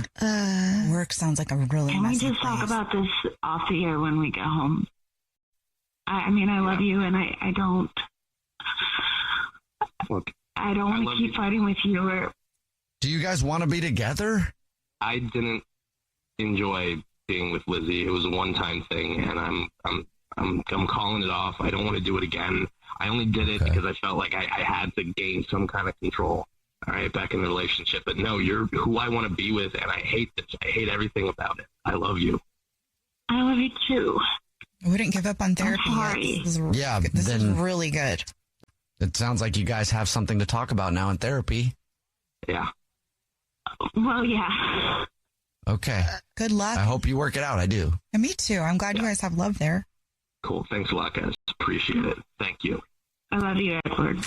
Work sounds like a really Can we messy just talk place. about this off the air when we get home? I mean, I love you, and I don't... Look, I don't want to keep fighting with you. Or do you guys want to be together? I didn't enjoy being with Lizzie. It was a one-time thing, and I'm calling it off. I don't want to do it again. I only did it because I felt like I had to gain some kind of control. All right, back in the relationship. But no, you're who I want to be with, and I hate this. I hate everything about it. I love you. I love you too. I wouldn't give up on therapy. Sorry. This is really good. It sounds like you guys have something to talk about now in therapy. Yeah. Well, yeah. Okay. Good luck. I hope you work it out. I do. And me too. I'm glad you guys have love there. Cool. Thanks a lot, guys. Appreciate it. Thank you. I love you, Edward.